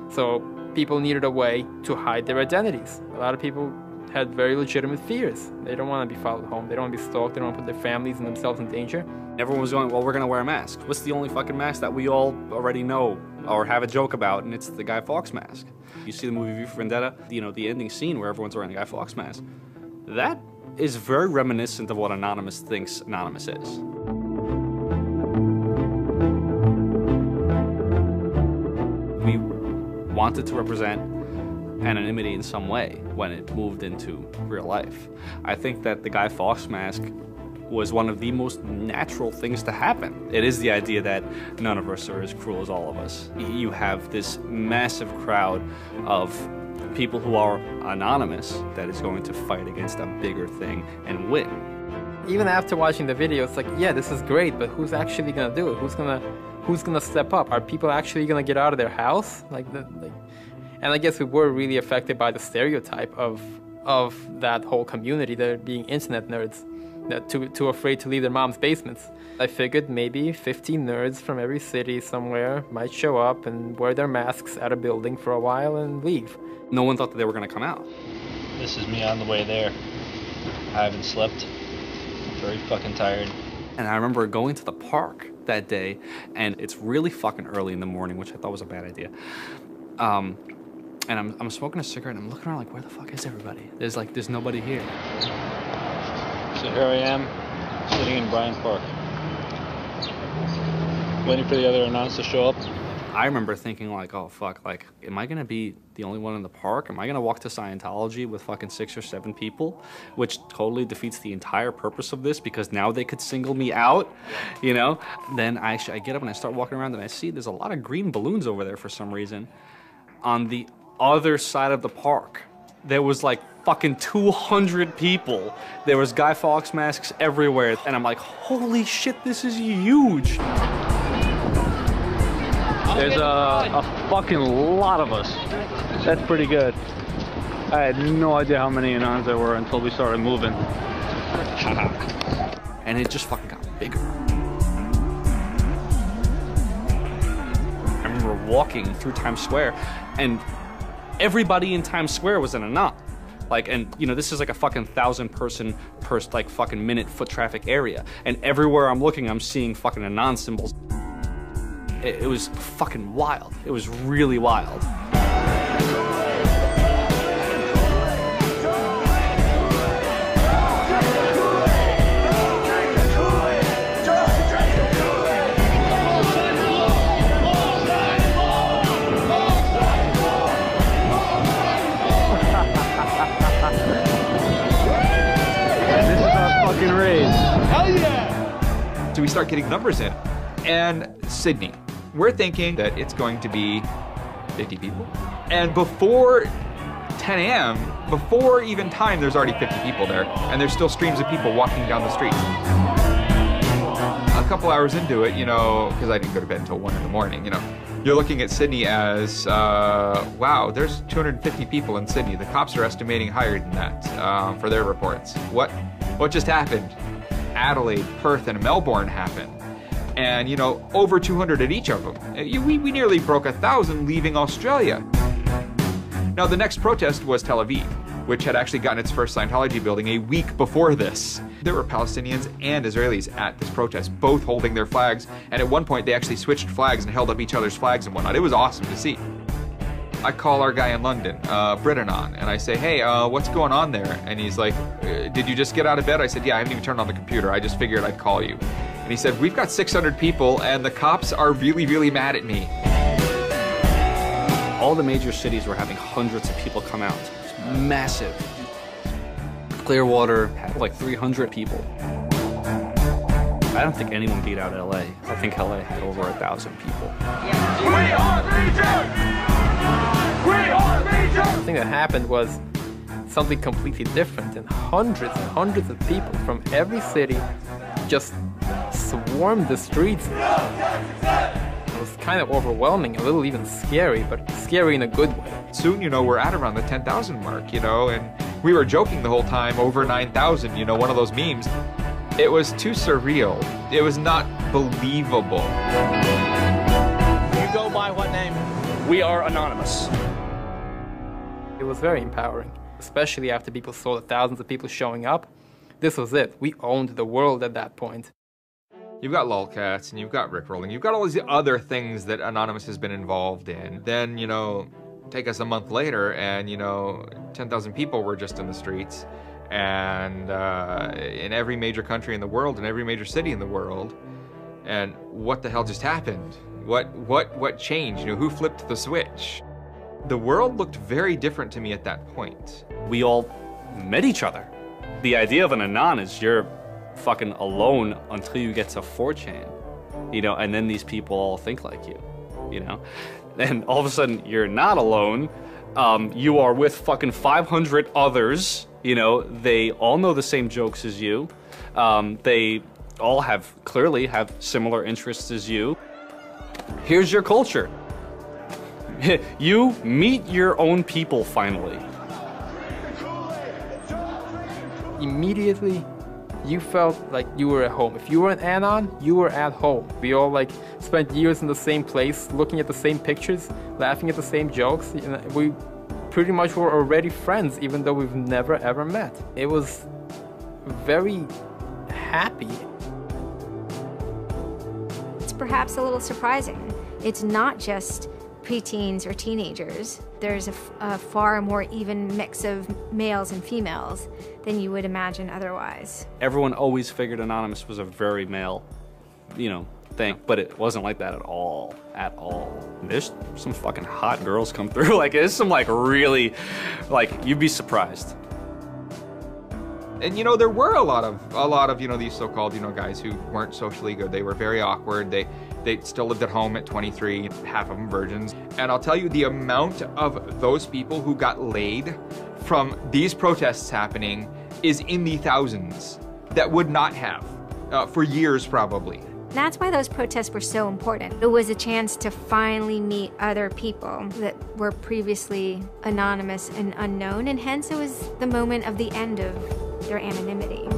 Speaker 7: So people needed a way to hide their identities. A lot of people had very legitimate fears. They don't want to be followed home. They don't want to be stalked. They don't want to put their families and themselves in danger.
Speaker 1: Everyone was going, well, we're going to wear a mask. What's the only fucking mask that we all already know or have a joke about? And it's the Guy Fawkes mask. You see the movie V for Vendetta, you know, the ending scene where everyone's wearing the Guy Fawkes mask. That is very reminiscent of what Anonymous thinks Anonymous is. wanted to represent anonymity in some way when it moved into real life. I think that the Guy Fawkes mask was one of the most natural things to happen. It is the idea that none of us are as cruel as all of us. You have this massive crowd of people who are anonymous that is going to fight against a bigger thing and win.
Speaker 7: Even after watching the video, it's like, yeah, this is great, but who's actually gonna do it? Who's gonna step up? Are people actually gonna get out of their house? And I guess we were really affected by the stereotype of that whole community, there being internet nerds, that too afraid to leave their mom's basements. I figured maybe 50 nerds from every city somewhere might show up and wear their masks at a building for a while and leave.
Speaker 1: No one thought that they were gonna come out.
Speaker 4: This is me on the way there. I haven't slept. Very fucking tired.
Speaker 1: And I remember going to the park that day, and it's really fucking early in the morning, which I thought was a bad idea. And I'm smoking a cigarette, and I'm looking around like, where the fuck is everybody? There's nobody here.
Speaker 4: So here I am, sitting in Bryant Park, waiting for the other announcers to show up.
Speaker 1: I remember thinking like, oh fuck, like, am I gonna be the only one in the park? Am I gonna walk to Scientology with fucking 6 or 7 people? Which totally defeats the entire purpose of this, because now they could single me out, you know? Then I get up and I start walking around and I see there's a lot of green balloons over there for some reason. On the other side of the park, there was like fucking 200 people. There was Guy Fawkes masks everywhere. And I'm like, holy shit, this is huge.
Speaker 4: There's a fucking lot of us. That's pretty good. I had no idea how many Anons there were until we started moving.
Speaker 1: And it just fucking got bigger. I remember walking through Times Square, and everybody in Times Square was an Anon. Like, and you know, this is like a fucking 1,000 person per like fucking minute foot traffic area. And everywhere I'm looking, I'm seeing fucking Anon symbols. It was fucking wild. It was really wild.
Speaker 4: This is our fucking race.
Speaker 16: Hell yeah! So we start getting numbers in. And Sydney. We're thinking that it's going to be 50 people. And before 10 a.m., before even time, there's already 50 people there. And there's still streams of people walking down the street. A couple hours into it, you know, because I didn't go to bed until 1 in the morning, you know, you're looking at Sydney as, wow, there's 250 people in Sydney. The cops are estimating higher than that for their reports. What just happened? Adelaide, Perth, and Melbourne happened. And, you know, over 200 at each of them. We nearly broke 1,000 leaving Australia. Now, the next protest was Tel Aviv, which had actually gotten its first Scientology building a week before this. There were Palestinians and Israelis at this protest, both holding their flags, and at one point they actually switched flags and held up each other's flags and whatnot. It was awesome to see. I call our guy in London, Britanon, and I say, hey, what's going on there? And he's like, did you just get out of bed? I said, yeah, I haven't even turned on the computer. I just figured I'd call you. And he said, we've got 600 people and the cops are really, really mad at me.
Speaker 1: All the major cities were having hundreds of people come out. It's massive. Clearwater had like 300 people. I don't think anyone beat out LA. I think LA had over 1,000 people.
Speaker 4: We are Legion! We are Legion!
Speaker 7: The thing that happened was something completely different, and hundreds of people from every city just swarmed the streets. It was kind of overwhelming, a little even scary, but scary in a good way.
Speaker 16: Soon, you know, we're at around the 10,000 mark, you know, and we were joking the whole time, over 9,000, you know, one of those memes. It was too surreal. It was not believable.
Speaker 4: You go by what name? We are Anonymous.
Speaker 7: It was very empowering, especially after people saw the thousands of people showing up. This was it. We owned the world at that point.
Speaker 16: You've got lolcats and you've got rickrolling. You've got all these other things that Anonymous has been involved in. Then, you know, take us a month later and, you know, 10,000 people were just in the streets. And in every major country in the world, in every major city in the world. And what the hell just happened? What changed? You know, who flipped the switch? The world looked very different to me at that point.
Speaker 1: We all met each other. The idea of an Anon is you're fucking alone until you get to 4chan, you know, and then these people all think like you, you know? And all of a sudden, you're not alone. You are with fucking 500 others, you know, they all know the same jokes as you. They all clearly have similar interests as you. Here's your culture. You meet your own people finally.
Speaker 7: Immediately, you felt like you were at home. If you were an Anon, you were at home. We all like spent years in the same place, looking at the same pictures, laughing at the same jokes. You know, we pretty much were already friends, even though we've never ever met. It was very happy.
Speaker 9: It's perhaps a little surprising. It's not just preteens or teenagers. There's a far more even mix of males and females than you would imagine otherwise.
Speaker 1: Everyone always figured Anonymous was a very male, you know, thing, but it wasn't like that at all, at all. There's some fucking hot girls come through. Like, there's some like really, like, you'd be surprised.
Speaker 16: And you know, there were a lot of you know, these so-called, you know, guys who weren't socially good. They were very awkward. They still lived at home at 23, half of them virgins. And I'll tell you, the amount of those people who got laid from these protests happening is in the thousands that would not have for years probably.
Speaker 9: That's why those protests were so important. It was a chance to finally meet other people that were previously anonymous and unknown, and hence it was the moment of the end of their anonymity.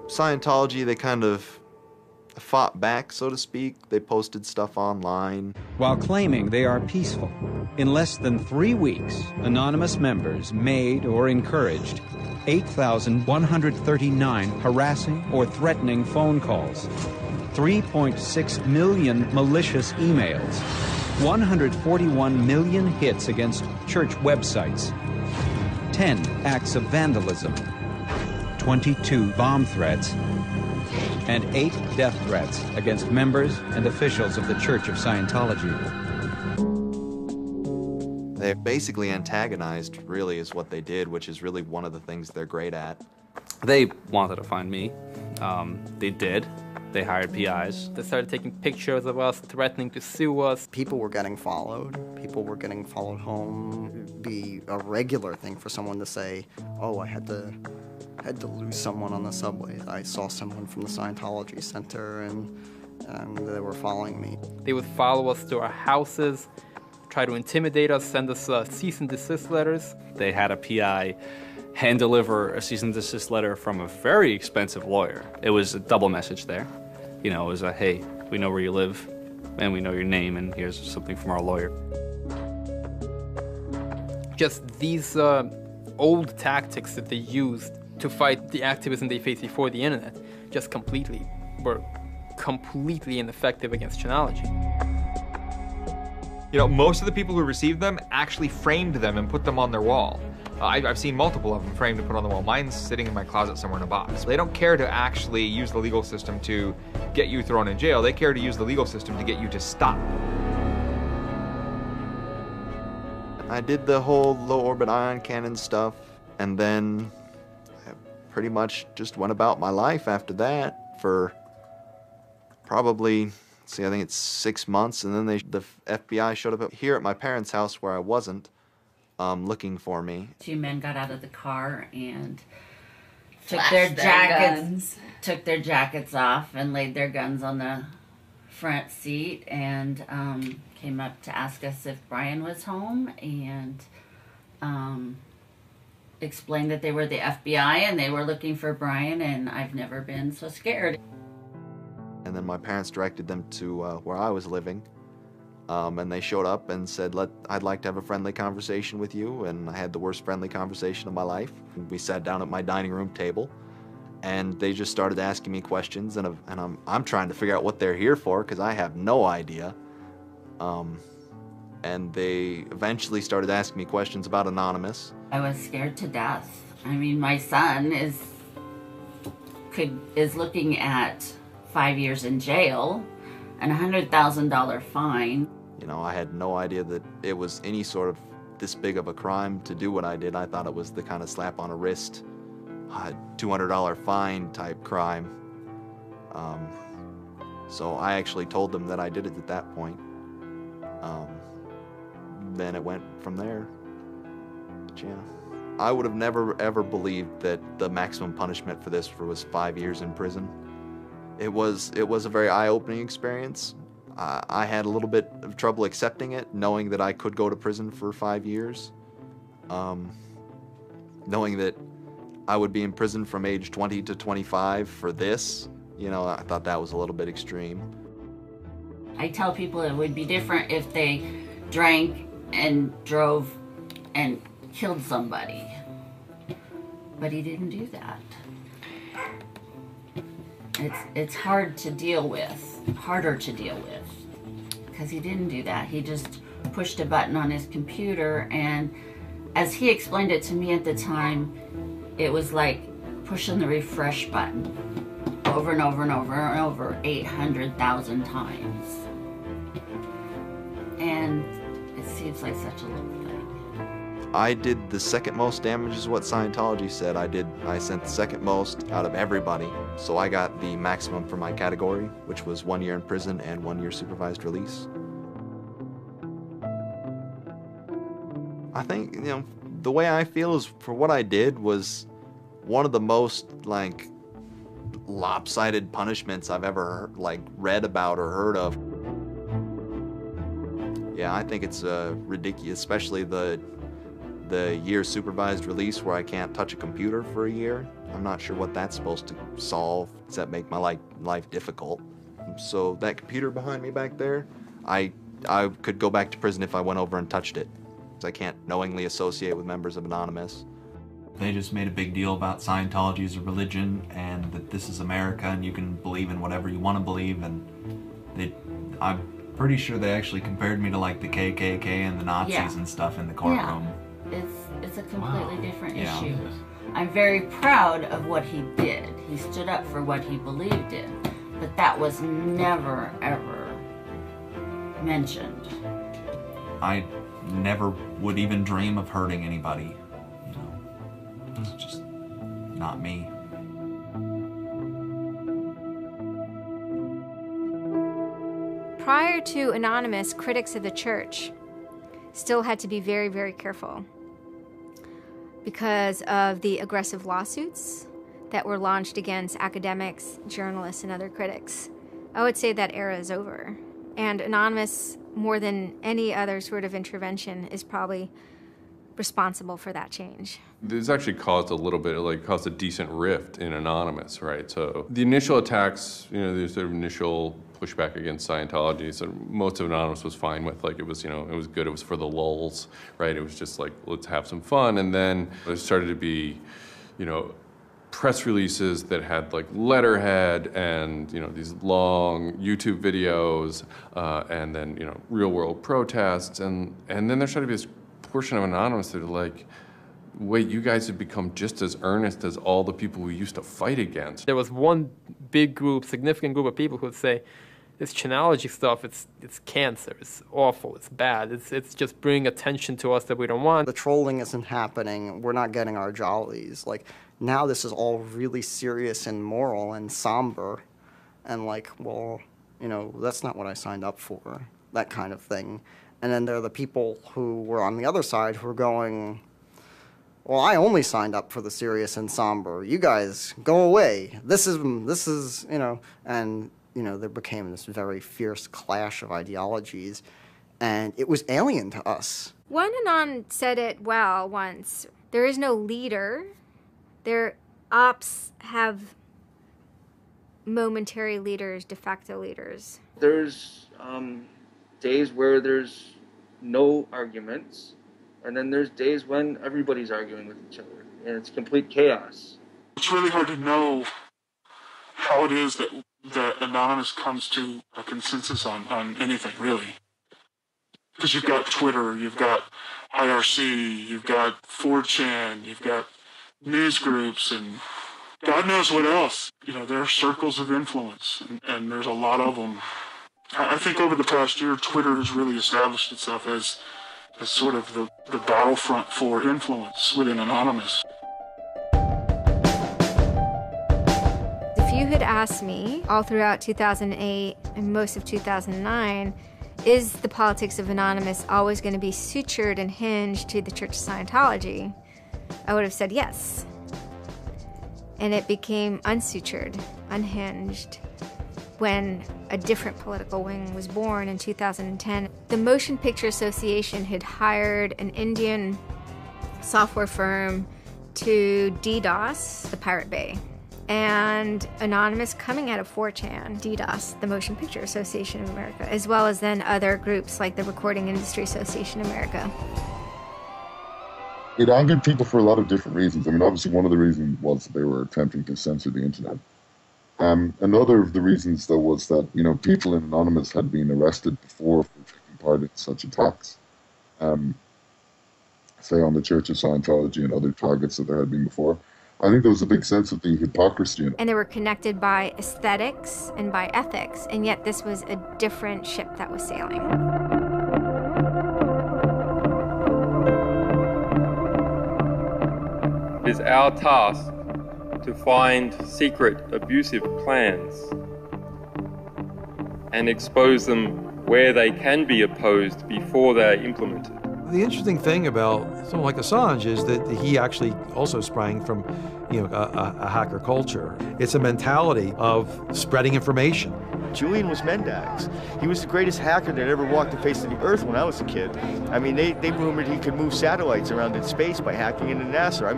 Speaker 2: Scientology, they kind of fought back, so to speak. They posted stuff online.
Speaker 15: While claiming they are peaceful, in less than 3 weeks, anonymous members made or encouraged 8,139 harassing or threatening phone calls, 3.6 million malicious emails, 141 million hits against church websites, 10 acts of vandalism, 22 bomb threats, and 8 death threats against members and officials of the Church of Scientology.
Speaker 2: They basically antagonized, really, is what they did, which is really one of the things they're great at.
Speaker 1: They wanted to find me. They did. They hired PIs.
Speaker 7: They started taking pictures of us, threatening to sue us.
Speaker 18: People were getting followed. People were getting followed home. It'd be a regular thing for someone to say, oh, I had to lose someone on the subway. I saw someone from the Scientology Center, and they were following me.
Speaker 7: They would follow us to our houses, try to intimidate us, send us cease and desist letters.
Speaker 1: They had a PI hand deliver a cease and desist letter from a very expensive lawyer. It was a double message there. You know, it was a, hey, we know where you live, and we know your name, and here's something from our lawyer.
Speaker 7: Just these old tactics that they used to fight the activism they faced before the internet just were completely ineffective against Chanology.
Speaker 16: You know, most of the people who received them actually framed them and put them on their wall. I've seen multiple of them framed and put on the wall. Mine's sitting in my closet somewhere in a box. They don't care to actually use the legal system to get you thrown in jail. They care to use the legal system to get you to stop.
Speaker 2: I did the whole low orbit ion cannon stuff, and then I pretty much just went about my life after that for probably, I think it's 6 months, and then the FBI showed up here at my parents' house where I wasn't, looking for me.
Speaker 19: 2 men got out of the car and took
Speaker 20: Flashed
Speaker 19: took their jackets off and laid their guns on the front seat, and came up to ask us if Brian was home, and explained that they were the FBI and they were looking for Brian, and I've never been so scared.
Speaker 2: And then my parents directed them to where I was living, and they showed up and said, I'd like to have a friendly conversation with you, and I had the worst friendly conversation of my life. We sat down at my dining room table, and they just started asking me questions, and I'm trying to figure out what they're here for, because I have no idea. And they eventually started asking me questions about Anonymous.
Speaker 19: I was scared to death. I mean, my son is looking at 5 years in jail and a $100,000 fine.
Speaker 2: You know, I had no idea that it was any sort of this big of a crime to do what I did. I thought it was the kind of slap on a wrist, $200 fine type crime. So I actually told them that I did it at that point. Then it went from there. But yeah, I would have never ever believed that the maximum punishment for this was 5 years in prison. It was a very eye-opening experience. I had a little bit of trouble accepting it, knowing that I could go to prison for 5 years. Knowing that I would be in prison from age 20 to 25 for this, you know, I thought that was a little bit extreme.
Speaker 19: I tell people it would be different if they drank and drove and killed somebody. But he didn't do that. It's hard to deal with, harder to deal with, because he didn't do that. He just pushed a button on his computer, and as he explained it to me at the time, it was like pushing the refresh button over and over and over and over 800,000 times. And it seems like such a little thing.
Speaker 2: I did the second most damage is what Scientology said. I sent the second most out of everybody. So I got the maximum for my category, which was 1 year in prison and 1 year supervised release. I think, you know, the way I feel is for what I did was one of the most, like, lopsided punishments I've ever, like, read about or heard of. Yeah, I think it's ridiculous, especially the year supervised release where I can't touch a computer for a year. I'm not sure what that's supposed to solve, except make my life difficult. So that computer behind me back there, I could go back to prison if I went over and touched it, because I can't knowingly associate with members of Anonymous.
Speaker 14: They just made a big deal about Scientology as a religion and that this is America and you can believe in whatever you want to believe, and I'm pretty sure they actually compared me to like the KKK and the Nazis and stuff in the courtroom.
Speaker 19: Yeah. It's a completely different issue. I'm very proud of what he did. He stood up for what he believed in, but that was never, ever mentioned.
Speaker 14: I never would even dream of hurting anybody. You know, it's just not me.
Speaker 9: Prior to Anonymous, critics of the church still had to be very, very careful because of the aggressive lawsuits that were launched against academics, journalists, and other critics. I would say that era is over. And Anonymous, more than any other sort of intervention, is probably responsible for that change.
Speaker 22: This actually caused a little bit, like caused a decent rift in Anonymous, right? So the initial attacks, you know, the sort of initial pushback against Scientology, so most of Anonymous was fine with, like, it was, you know, it was good, it was for the lulz, right? It was just like, let's have some fun. And then there started to be, you know, press releases that had like letterhead and, you know, these long YouTube videos, and then, you know, real world protests. And then there started to be this portion of Anonymous that are like, wait, you guys have become just as earnest as all the people we used to fight against.
Speaker 7: There was one big group, significant group of people who would say, this Chanology stuff, it's cancer, it's awful, it's bad, it's just bringing attention to us that we don't want.
Speaker 18: The trolling isn't happening, we're not getting our jollies. Like, now this is all really serious and moral and somber, and like, well, you know, that's not what I signed up for, that kind of thing. And then there are the people who were on the other side who are going, well, I only signed up for the serious and somber. You guys, go away. This is, you know, and, you know, there became this very fierce clash of ideologies, and it was alien to us.
Speaker 9: One Anon said it well once. There is no leader. Their ops have momentary leaders, de facto leaders.
Speaker 20: There's days where there's no arguments, and then there's days when everybody's arguing with each other, and it's complete chaos.
Speaker 21: It's really hard to know how it is that Anonymous comes to a consensus on anything, really. Because you've got Twitter, you've got IRC, you've got 4chan, you've got news groups, and God knows what else. You know, there are circles of influence, and there's a lot of them. I think over the past year, Twitter has really established itself as sort of the battlefront for influence within Anonymous.
Speaker 9: If you had asked me all throughout 2008 and most of 2009, is the politics of Anonymous always going to be sutured and hinged to the Church of Scientology? I would have said yes. And it became unsutured, unhinged, when a different political wing was born in 2010. The Motion Picture Association had hired an Indian software firm to DDoS the Pirate Bay. And Anonymous, coming out of 4chan, DDoS, the Motion Picture Association of America, as well as then other groups like the Recording Industry Association of America.
Speaker 5: It angered people for a lot of different reasons. I mean, obviously one of the reasons was that they were attempting to censor the internet. Another of the reasons, though, was that, you know, people in Anonymous had been arrested before for taking part in such attacks. Say on the Church of Scientology and other targets that there had been before. I think there was a big sense of the hypocrisy in it.
Speaker 9: And they were connected by aesthetics and by ethics, and yet this was a different ship that was sailing.
Speaker 10: It is our task to find secret abusive plans and expose them where they can be opposed before they are implemented.
Speaker 11: The interesting thing about someone like Assange is that he actually also sprang from, you know, a hacker culture. It's a mentality of spreading information.
Speaker 24: Julian was Mendax. He was the greatest hacker that ever walked the face of the earth when I was a kid. I mean, they rumored he could move satellites around in space by hacking into NASA. I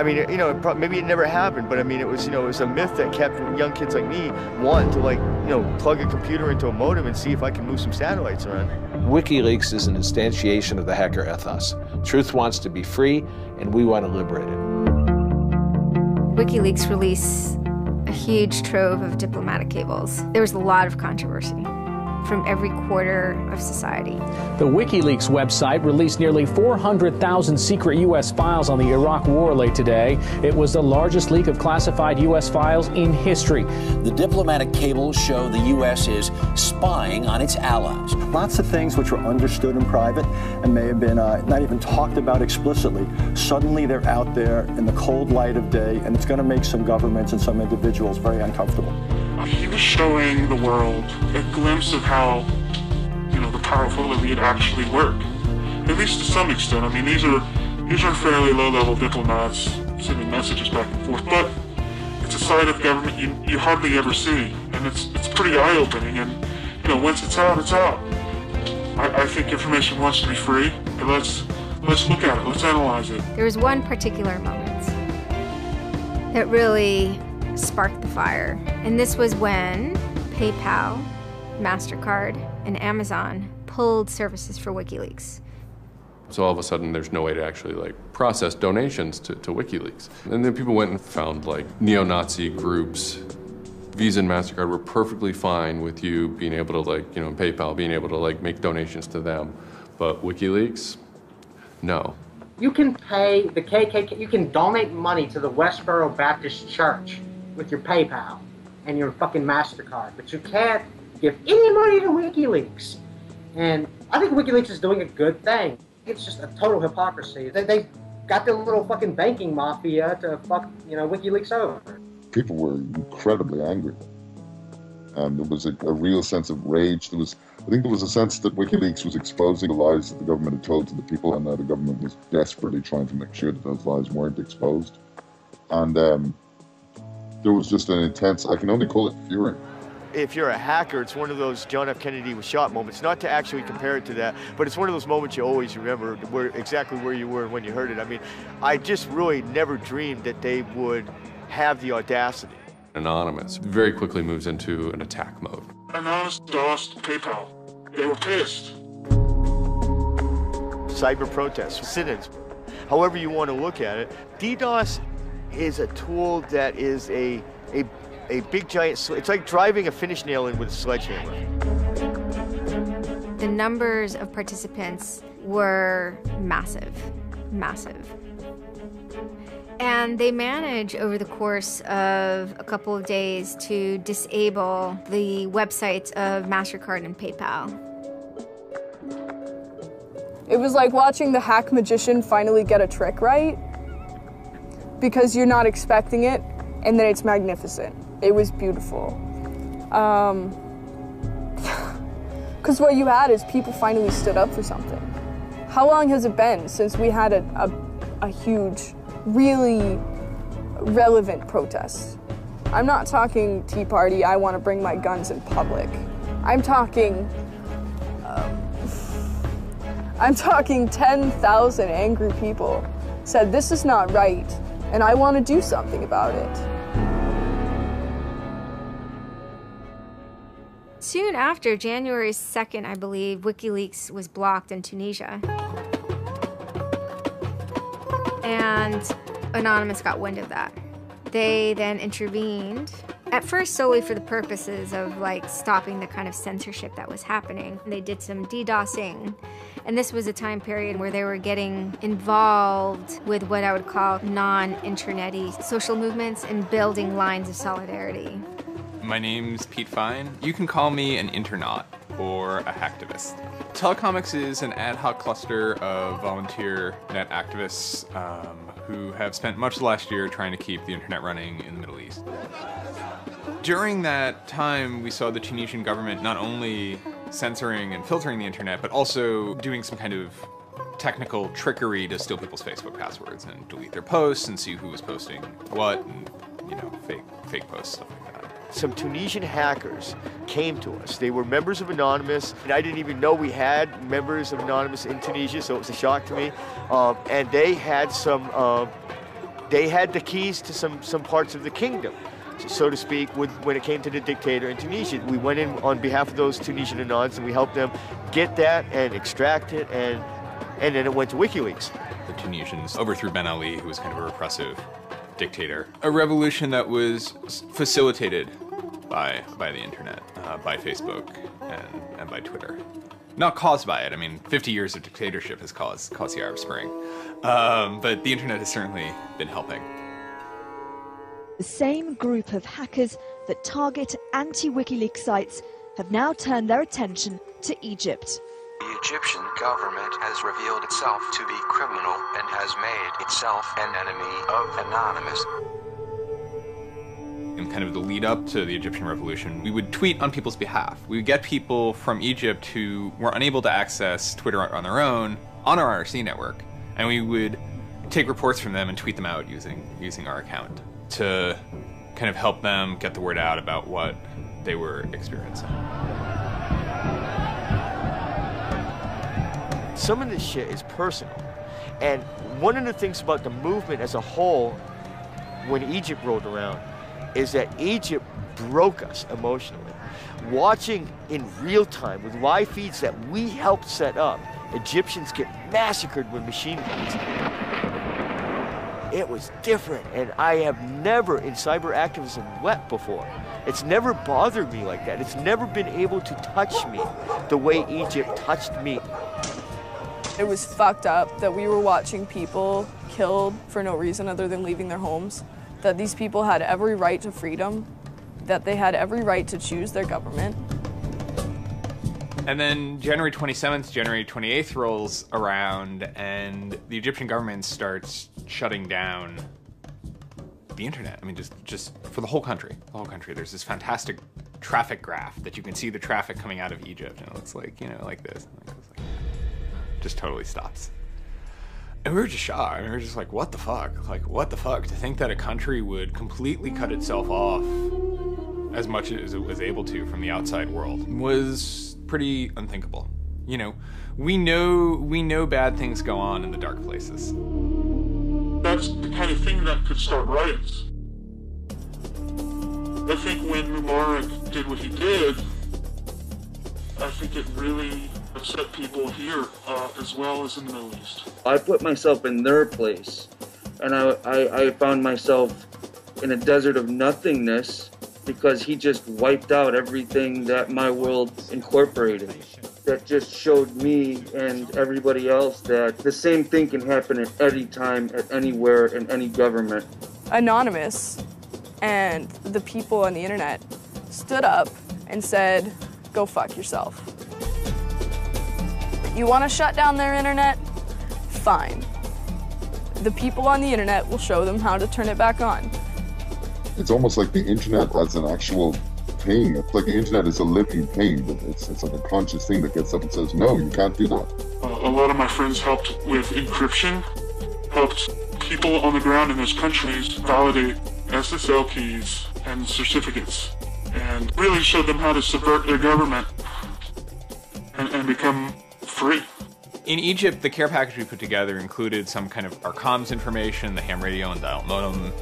Speaker 24: mean, you know, maybe it never happened, but I mean, it was, you know, it was a myth that kept young kids like me wanting to, like, you know, plug a computer into a modem and see if I can move some satellites around.
Speaker 25: WikiLeaks is an instantiation of the hacker ethos. Truth wants to be free, and we want to liberate it.
Speaker 9: WikiLeaks released a huge trove of diplomatic cables. There was a lot of controversy from every quarter of society.
Speaker 26: The WikiLeaks website released nearly 400,000 secret U.S. files on the Iraq War late today. It was the largest leak of classified U.S. files in history.
Speaker 27: The diplomatic cables show the U.S. is spying on its allies.
Speaker 28: Lots of things which were understood in private and may have been not even talked about explicitly. Suddenly they're out there in the cold light of day, and it's going to make some governments and some individuals very uncomfortable.
Speaker 21: He was showing the world a glimpse of how, you know, the powerful elite actually work. At least to some extent. I mean, these are fairly low-level diplomats sending messages back and forth, but it's a side of government you hardly ever see, and it's pretty eye-opening. And you know, once it's out, it's out. I think information wants to be free, and let's look at it. Let's analyze it.
Speaker 9: There was one particular moment that really sparked the fire, and this was when PayPal, MasterCard, and Amazon pulled services for WikiLeaks.
Speaker 22: So all of a sudden there's no way to actually like process donations to WikiLeaks. And then people went and found like neo-Nazi groups. Visa and MasterCard were perfectly fine with you being able to like, you know, PayPal being able to like make donations to them. But WikiLeaks, no.
Speaker 3: You can pay the KKK, you can donate money to the Westboro Baptist Church with your PayPal and your fucking MasterCard, but you can't give any money to WikiLeaks. And I think WikiLeaks is doing a good thing. It's just a total hypocrisy. They got their little fucking banking mafia to fuck, you know, WikiLeaks over.
Speaker 5: People were incredibly angry. There was a real sense of rage. I think there was a sense that WikiLeaks was exposing the lies that the government had told to the people, and that the government was desperately trying to make sure that those lies weren't exposed. And there was just an intense, I can only call it fury.
Speaker 24: If you're a hacker, it's one of those John F. Kennedy was shot moments. Not to actually compare it to that, but it's one of those moments you always remember exactly where you were when you heard it. I mean, I just really never dreamed that they would have the audacity.
Speaker 22: Anonymous very quickly moves into an attack mode.
Speaker 21: Anonymous DOSed PayPal. They were pissed.
Speaker 24: Cyber protests, sit-ins, however you want to look at it. DDoS is a tool that is a big giant, it's like driving a finish nail in with a sledgehammer.
Speaker 9: The numbers of participants were massive, massive. And they manage over the course of a couple of days to disable the websites of MasterCard and PayPal.
Speaker 4: It was like watching the hack magician finally get a trick right, because you're not expecting it, and then it's magnificent. It was beautiful. Because what you had is people finally stood up for something. How long has it been since we had a huge, really relevant protest? I'm not talking Tea Party, I want to bring my guns in public. I'm talking 10,000 angry people said this is not right and I want to do something about it.
Speaker 9: Soon after, January 2nd, I believe, WikiLeaks was blocked in Tunisia. And Anonymous got wind of that. They then intervened, at first solely for the purposes of like stopping the kind of censorship that was happening. They did some DDoSing, and this was a time period where they were getting involved with what I would call non-internet-y social movements and building lines of solidarity.
Speaker 16: My name's Pete Fine. You can call me an internaut or a hacktivist. Telecomics is an ad hoc cluster of volunteer net activists who have spent much of the last year trying to keep the internet running in the Middle East. During that time, we saw the Tunisian government not only censoring and filtering the internet, but also doing some kind of technical trickery to steal people's Facebook passwords and delete their posts and see who was posting what, and, you know, fake posts, stuff like that.
Speaker 24: Some Tunisian hackers came to us. They were members of Anonymous, and I didn't even know we had members of Anonymous in Tunisia, so it was a shock to me. And they had they had the keys to some parts of the kingdom, so to speak, when it came to the dictator in Tunisia. We went in on behalf of those Tunisian Anons, and we helped them get that and extract it, and then it went to WikiLeaks.
Speaker 16: The Tunisians overthrew Ben Ali, who was kind of a repressive dictator. A revolution that was facilitated by the internet, by Facebook and by Twitter. Not caused by it. I mean, 50 years of dictatorship has caused the Arab Spring. But the internet has certainly been helping.
Speaker 6: The same group of hackers that target anti-WikiLeaks sites have now turned their attention to Egypt.
Speaker 8: The Egyptian government has revealed itself to be criminal and has made itself an enemy of Anonymous.
Speaker 16: In kind of the lead up to the Egyptian revolution, we would tweet on people's behalf. We would get people from Egypt who were unable to access Twitter on their own on our IRC network, and we would take reports from them and tweet them out using our account to kind of help them get the word out about what they were experiencing.
Speaker 24: Some of this shit is personal. And one of the things about the movement as a whole, when Egypt rolled around, is that Egypt broke us emotionally. Watching in real time with live feeds that we helped set up, Egyptians get massacred with machine guns. It was different, and I have never in cyber activism wept before. It's never bothered me like that. It's never been able to touch me the way Egypt touched me.
Speaker 4: It was fucked up that we were watching people killed for no reason other than leaving their homes, that these people had every right to freedom, that they had every right to choose their government.
Speaker 16: And then January 27th, January 28th rolls around, and the Egyptian government starts shutting down the internet. I mean, just for the whole country. The whole country. There's this fantastic traffic graph that you can see the traffic coming out of Egypt, and it looks like, you know, like this. Just totally stops. And we were just shocked. I mean, we were just like, what the fuck? Like, what the fuck? To think that a country would completely cut itself off as much as it was able to from the outside world was pretty unthinkable. You know, we know bad things go on in the dark places.
Speaker 21: That's the kind of thing that could start riots. I think when Mubarak did what he did, I think it really upset people here as well as in the Middle East.
Speaker 20: I put myself in their place, and I found myself in a desert of nothingness because he just wiped out everything that my world incorporated. that just showed me and everybody else that the same thing can happen at any time, at anywhere, in any government.
Speaker 4: Anonymous and the people on the internet stood up and said, go fuck yourself. You want to shut down their internet? Fine. The people on the internet will show them how to turn it back on.
Speaker 5: It's almost like the internet as an actual thing. It's like the internet is a living thing. It's like a conscious thing that gets up and says, no, you can't do that.
Speaker 21: A lot of my friends helped with encryption, helped people on the ground in those countries validate SSL keys and certificates, and really showed them how to subvert their government and become free.
Speaker 16: In Egypt, the care package we put together included some kind of our comms information, the ham radio and dial modem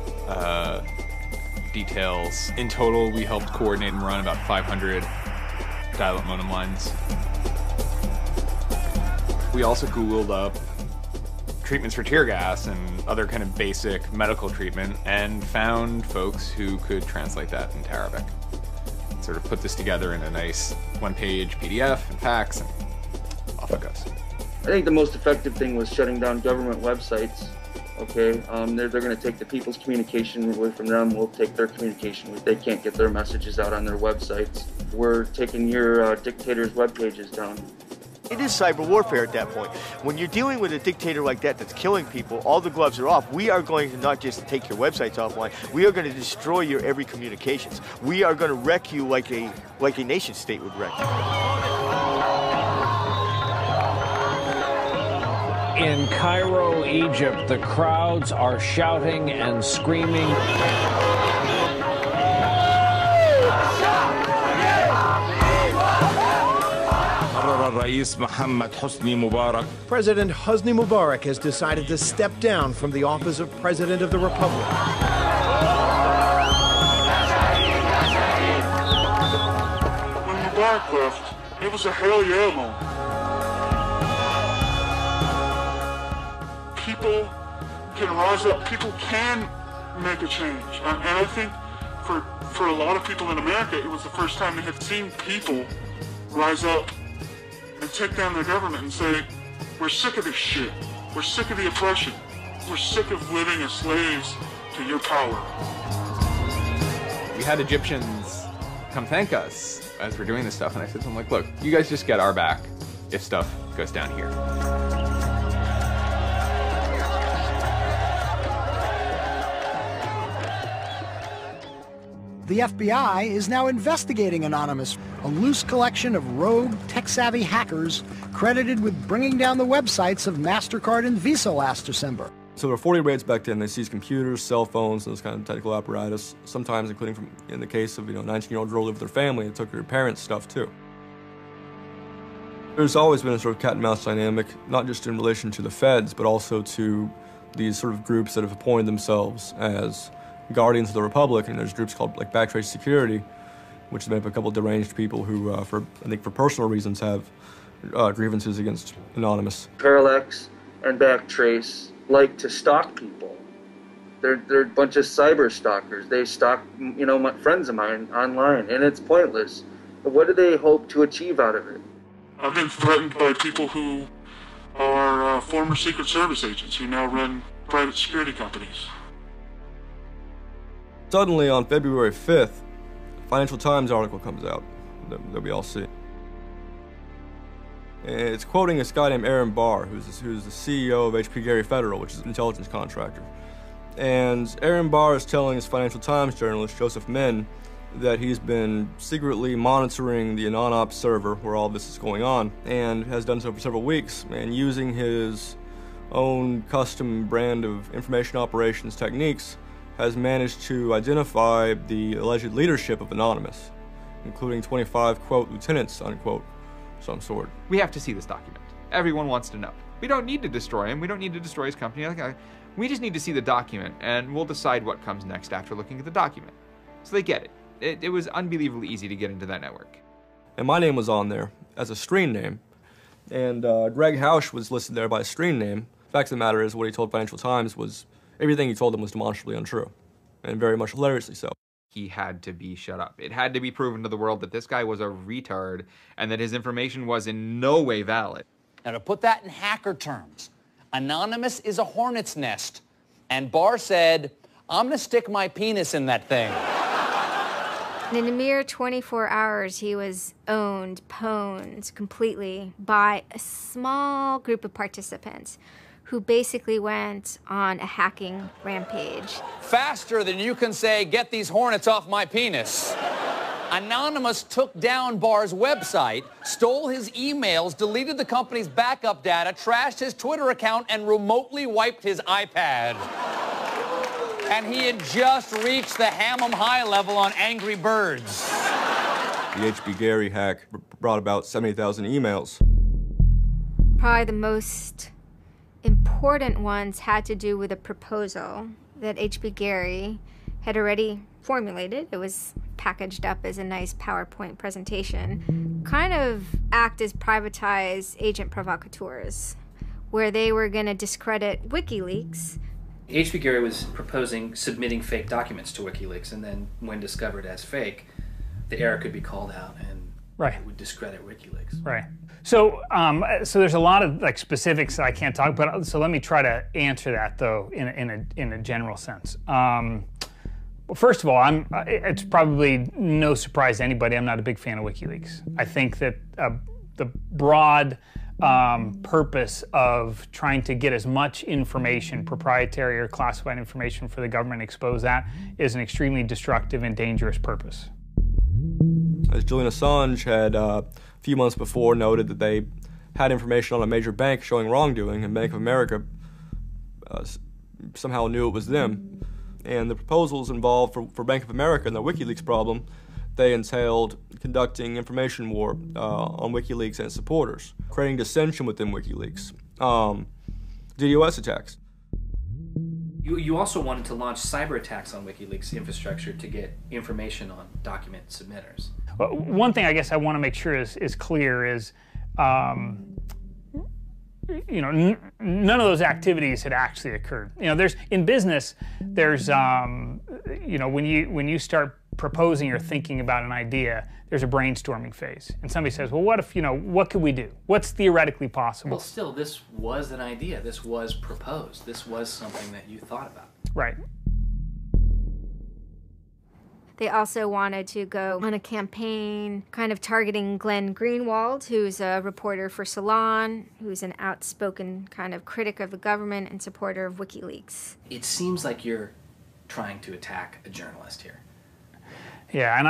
Speaker 16: details. In total, we helped coordinate and run about 500 dial-up modem lines. We also Googled up treatments for tear gas and other kind of basic medical treatment and found folks who could translate that into Arabic. Sort of put this together in a nice one-page PDF and fax, and off it goes.
Speaker 20: I think the most effective thing was shutting down government websites. Okay, they're going to take the people's communication away from them. We'll take their communication. They can't get their messages out on their websites. We're taking your dictator's web pages down.
Speaker 24: It is cyber warfare at that point. When you're dealing with a dictator like that that's killing people, all the gloves are off. We are going to not just take your websites offline, we are going to destroy your every communications. We are going to wreck you like a nation state would wreck you.
Speaker 26: In Cairo, Egypt, the crowds are shouting and screaming.
Speaker 1: President Hosni Mubarak has decided to step down from the office of President of the Republic.
Speaker 21: When Mubarak left, it was a hell yeah moment. People can rise up, people can make a change. And I think for a lot of people in America, it was the first time they had seen people rise up and take down their government and say, we're sick of this shit. We're sick of the oppression. We're sick of living as slaves to your power.
Speaker 16: We had Egyptians come thank us as we're doing this stuff, and I said to them, like, look, you guys just get our back if stuff goes down here.
Speaker 2: The FBI is now investigating Anonymous, a loose collection of rogue, tech-savvy hackers credited with bringing down the websites of MasterCard and Visa last December.
Speaker 12: So there were 40 raids back then. They seized computers, cell phones, and this kind of technical apparatus, sometimes including in the case of, a 19-year-old girl lived with her family, it took her parents' stuff too. There's always been a sort of cat and mouse dynamic, not just in relation to the feds, but also to these sort of groups that have appointed themselves as guardians of the Republic, and there's groups called like Backtrace Security, which is made up of a couple of deranged people who, I think for personal reasons, have grievances against Anonymous.
Speaker 20: Parallax and Backtrace like to stalk people. They're a bunch of cyber stalkers. They stalk, my friends of mine online, and it's pointless. But what do they hope to achieve out of it?
Speaker 21: I've been threatened by people who are former Secret Service agents who now run private security companies.
Speaker 12: Suddenly, on February 5th, a Financial Times article comes out that we all see. And it's quoting this guy named Aaron Barr, who's the CEO of HP Gary Federal, which is an intelligence contractor. And Aaron Barr is telling his Financial Times journalist, Joseph Min, that he's been secretly monitoring the AnonOps server where all this is going on, and has done so for several weeks, and using his own custom brand of information operations techniques, has managed to identify the alleged leadership of Anonymous, including 25, quote, lieutenants, unquote, some sort.
Speaker 16: We have to see this document. Everyone wants to know. We don't need to destroy him. We don't need to destroy his company. We just need to see the document, and we'll decide what comes next after looking at the document. So they get it. It was unbelievably easy to get into that network.
Speaker 12: And my name was on there as a screen name, and Greg Hausch was listed there by a screen name. The fact of the matter is, what he told Financial Times was everything he told them was demonstrably untrue, and very much hilariously so.
Speaker 16: He had to be shut up. It had to be proven to the world that this guy was a retard and that his information was in no way valid.
Speaker 7: Now, to put that in hacker terms, Anonymous is a hornet's nest. And Barr said, I'm going to stick my penis in that thing.
Speaker 9: In a mere 24 hours, he was owned, pwned completely by a small group of participants who basically went on a hacking rampage.
Speaker 7: Faster than you can say, get these hornets off my penis. Anonymous took down Barr's website, stole his emails, deleted the company's backup data, trashed his Twitter account, and remotely wiped his iPad. And he had just reached the Hammam high level on Angry Birds.
Speaker 12: The H.B. Gary hack brought about 70,000 emails.
Speaker 9: Probably the most important ones had to do with a proposal that H.B. Gary had already formulated. It was packaged up as a nice PowerPoint presentation. Kind of act as privatized agent provocateurs, where they were going to discredit WikiLeaks.
Speaker 13: H.B. Gary was proposing submitting fake documents to WikiLeaks, and then when discovered as fake, the error could be called out and it would discredit WikiLeaks.
Speaker 26: Right. So, so there's a lot of like specifics that I can't talk about. So let me try to answer that though in a general sense. Well, first of all, it's probably no surprise to anybody. I'm not a big fan of WikiLeaks. I think that the broad purpose of trying to get as much information, proprietary or classified information for the government, expose that, is an extremely destructive and dangerous purpose.
Speaker 12: As Julian Assange had a few months before noted that they had information on a major bank showing wrongdoing, and Bank of America somehow knew it was them. And the proposals involved for Bank of America and the WikiLeaks problem, they entailed conducting information war on WikiLeaks and its supporters, creating dissension within WikiLeaks, DDoS attacks.
Speaker 13: You also wanted to launch cyber attacks on WikiLeaks infrastructure to get information on document submitters.
Speaker 26: Well, one thing I guess I want to make sure is clear is, you know, none of those activities had actually occurred. You know, in business, there's, you know, when you start proposing or thinking about an idea, there's a brainstorming phase. And somebody says, well, what if, you know, what could we do? What's theoretically possible?
Speaker 13: Well, still, this was an idea. This was proposed. This was something that you thought about.
Speaker 26: Right.
Speaker 9: They also wanted to go on a campaign kind of targeting Glenn Greenwald, who's a reporter for Salon, who's an outspoken kind of critic of the government and supporter of WikiLeaks.
Speaker 13: It seems like you're trying to attack a journalist here.
Speaker 26: Yeah, and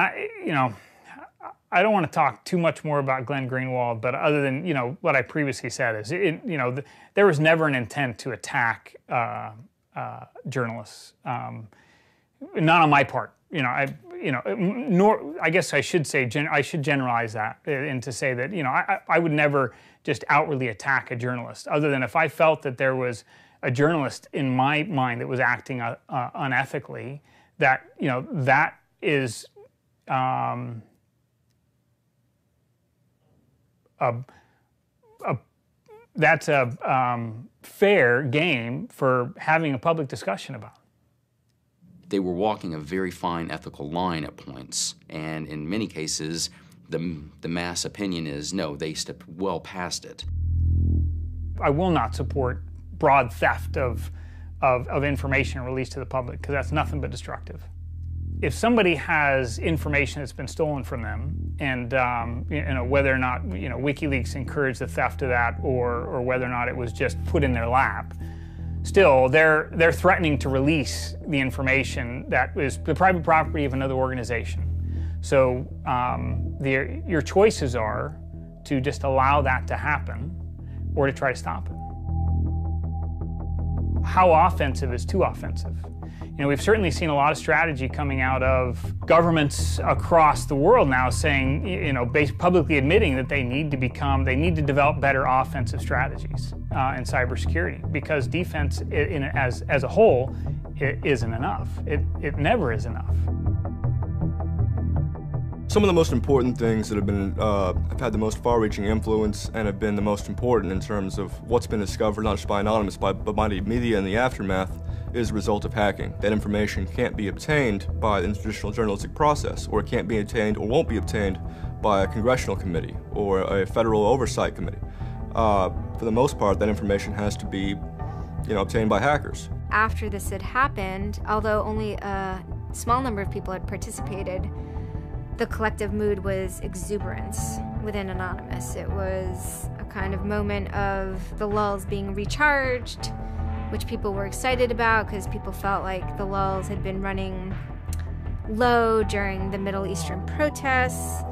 Speaker 26: I don't want to talk too much more about Glenn Greenwald, but other than, you know, what I previously said is, you know, there was never an intent to attack journalists, not on my part. You know, nor I guess I should say I should generalize that and to say that, you know, I would never just outwardly attack a journalist, other than if I felt that there was a journalist in my mind that was acting unethically. That, you know, that is that's a fair game for having a public discussion about.
Speaker 14: They were walking a very fine ethical line at points, and in many cases, the mass opinion is, no, they stepped well past it.
Speaker 26: I will not support broad theft of information released to the public, because that's nothing but destructive. If somebody has information that's been stolen from them, and you know, whether or not, you know, WikiLeaks encouraged the theft of that, or whether or not it was just put in their lap, still, they're threatening to release the information that is the private property of another organization. So your choices are to just allow that to happen or to try to stop it. How offensive is too offensive? You know, we've certainly seen a lot of strategy coming out of governments across the world now saying, you know, publicly admitting that they need to develop better offensive strategies in cybersecurity, because defense as a whole isn't enough. It never is enough.
Speaker 12: Some of the most important things that have been have had the most far-reaching influence and have been the most important in terms of what's been discovered, not just by Anonymous, but by the media in the aftermath, is a result of hacking. That information can't be obtained by the traditional journalistic process, or it can't be obtained or won't be obtained by a congressional committee or a federal oversight committee. For the most part, that information has to be, obtained by hackers.
Speaker 9: After this had happened, although only a small number of people had participated, the collective mood was exuberance within Anonymous. It was a kind of moment of the lulls being recharged, which people were excited about because people felt like the lulls had been running low during the Middle Eastern protests.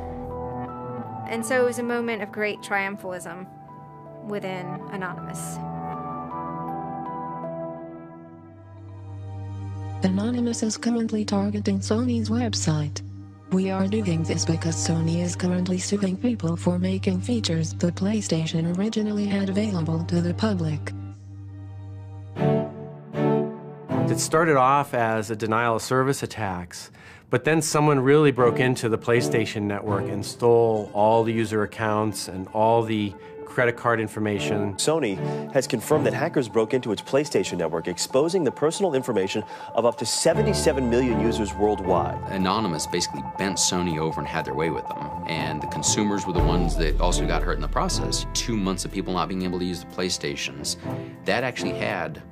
Speaker 9: And so it was a moment of great triumphalism within Anonymous.
Speaker 10: Anonymous is currently targeting Sony's website. We are doing this because Sony is currently suing people for making features the PlayStation originally had available to the public.
Speaker 11: It started off as a denial of service attacks, but then someone really broke into the PlayStation network and stole all the user accounts and all the credit card information.
Speaker 15: Sony has confirmed that hackers broke into its PlayStation network, exposing the personal information of up to 77 million users worldwide.
Speaker 14: Anonymous basically bent Sony over and had their way with them, and the consumers were the ones that also got hurt in the process. 2 months of people not being able to use the PlayStations, that actually had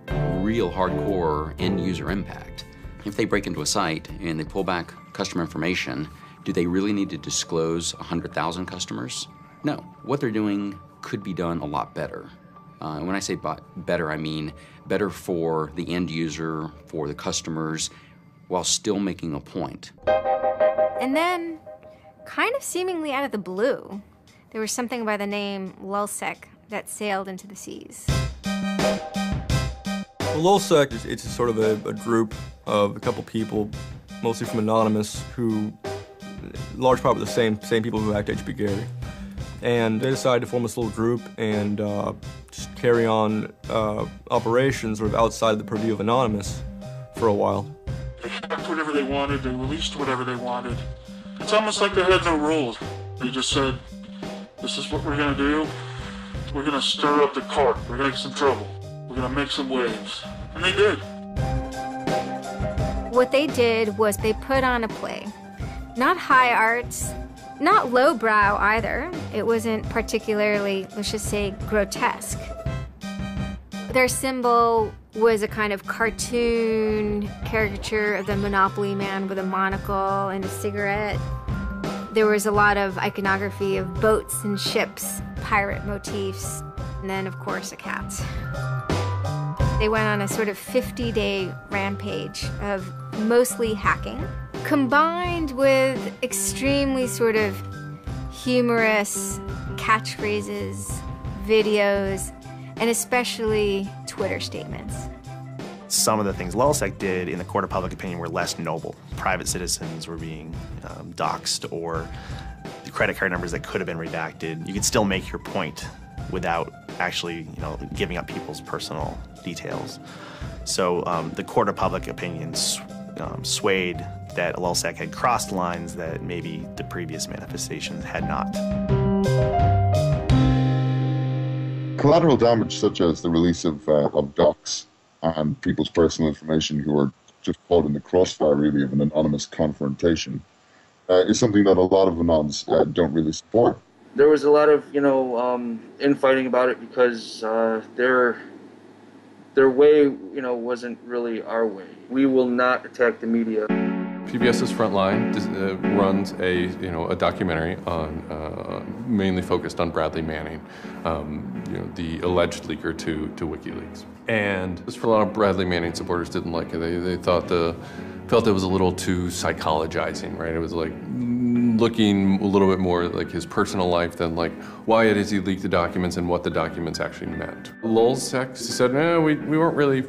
Speaker 14: real hardcore end-user impact. If they break into a site and they pull back customer information, do they really need to disclose 100,000 customers? No. What they're doing could be done a lot better. When I say better, I mean better for the end user, for the customers, while still making a point.
Speaker 9: And then, kind of seemingly out of the blue, there was something by the name LulzSec that sailed into the seas.
Speaker 12: Well, LulzSec, it's sort of a group of a couple people, mostly from Anonymous, who, in large part, were the same people who hacked HP Gary. And they decided to form this little group and just carry on operations sort of outside of the purview of Anonymous for a while.
Speaker 21: They hacked whatever they wanted, they released whatever they wanted. It's almost like they had no rules. They just said, this is what we're going to do. We're going to stir up the cart. We're going to get some trouble. We're going to make some waves. And they did.
Speaker 9: What they did was they put on a play. Not high arts, not lowbrow either. It wasn't particularly, let's just say, grotesque. Their symbol was a kind of cartoon caricature of the Monopoly man with a monocle and a cigarette. There was a lot of iconography of boats and ships, pirate motifs, and then, of course, a cat. They went on a sort of 50-day rampage of mostly hacking, combined with extremely sort of humorous catchphrases, videos, and especially Twitter statements.
Speaker 17: Some of the things LulzSec did in the court of public opinion were less noble. Private citizens were being doxxed, or the credit card numbers that could have been redacted. You could still make your point without actually, giving up people's personal details. So the court of public opinion swayed that LulzSec had crossed lines that maybe the previous manifestation had not.
Speaker 5: Collateral damage such as the release of docs and people's personal information who are just caught in the crossfire, really, of an anonymous confrontation is something that a lot of anons don't really support.
Speaker 20: There was a lot of, infighting about it because their way, wasn't really our way. We will not attack the media.
Speaker 22: PBS's Frontline runs a documentary on mainly focused on Bradley Manning, the alleged leaker to WikiLeaks. And for a lot of Bradley Manning supporters didn't like it. They felt it was a little too psychologizing, right? It was like looking a little bit more like his personal life than like why it is he leaked the documents and what the documents actually meant. LulzSec said, no, we weren't really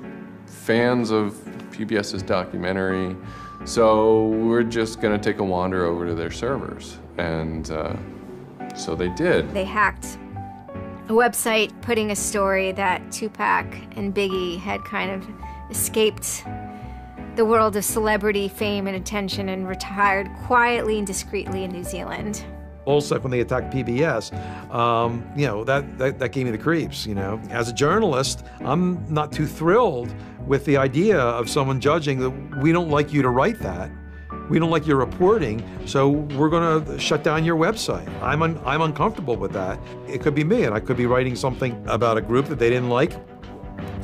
Speaker 22: fans of PBS's documentary, so we're just going to take a wander over to their servers. And so they did.
Speaker 9: They hacked a website putting a story that Tupac and Biggie had kind of escaped the world of celebrity fame and attention and retired quietly and discreetly in New Zealand.
Speaker 3: Also, when they attacked PBS, you know, that gave me the creeps, you know. As a journalist, I'm not too thrilled with the idea of someone judging that we don't like you to write that. We don't like your reporting, so we're gonna shut down your website. I'm uncomfortable with that. It could be me, and I could be writing something about a group that they didn't like.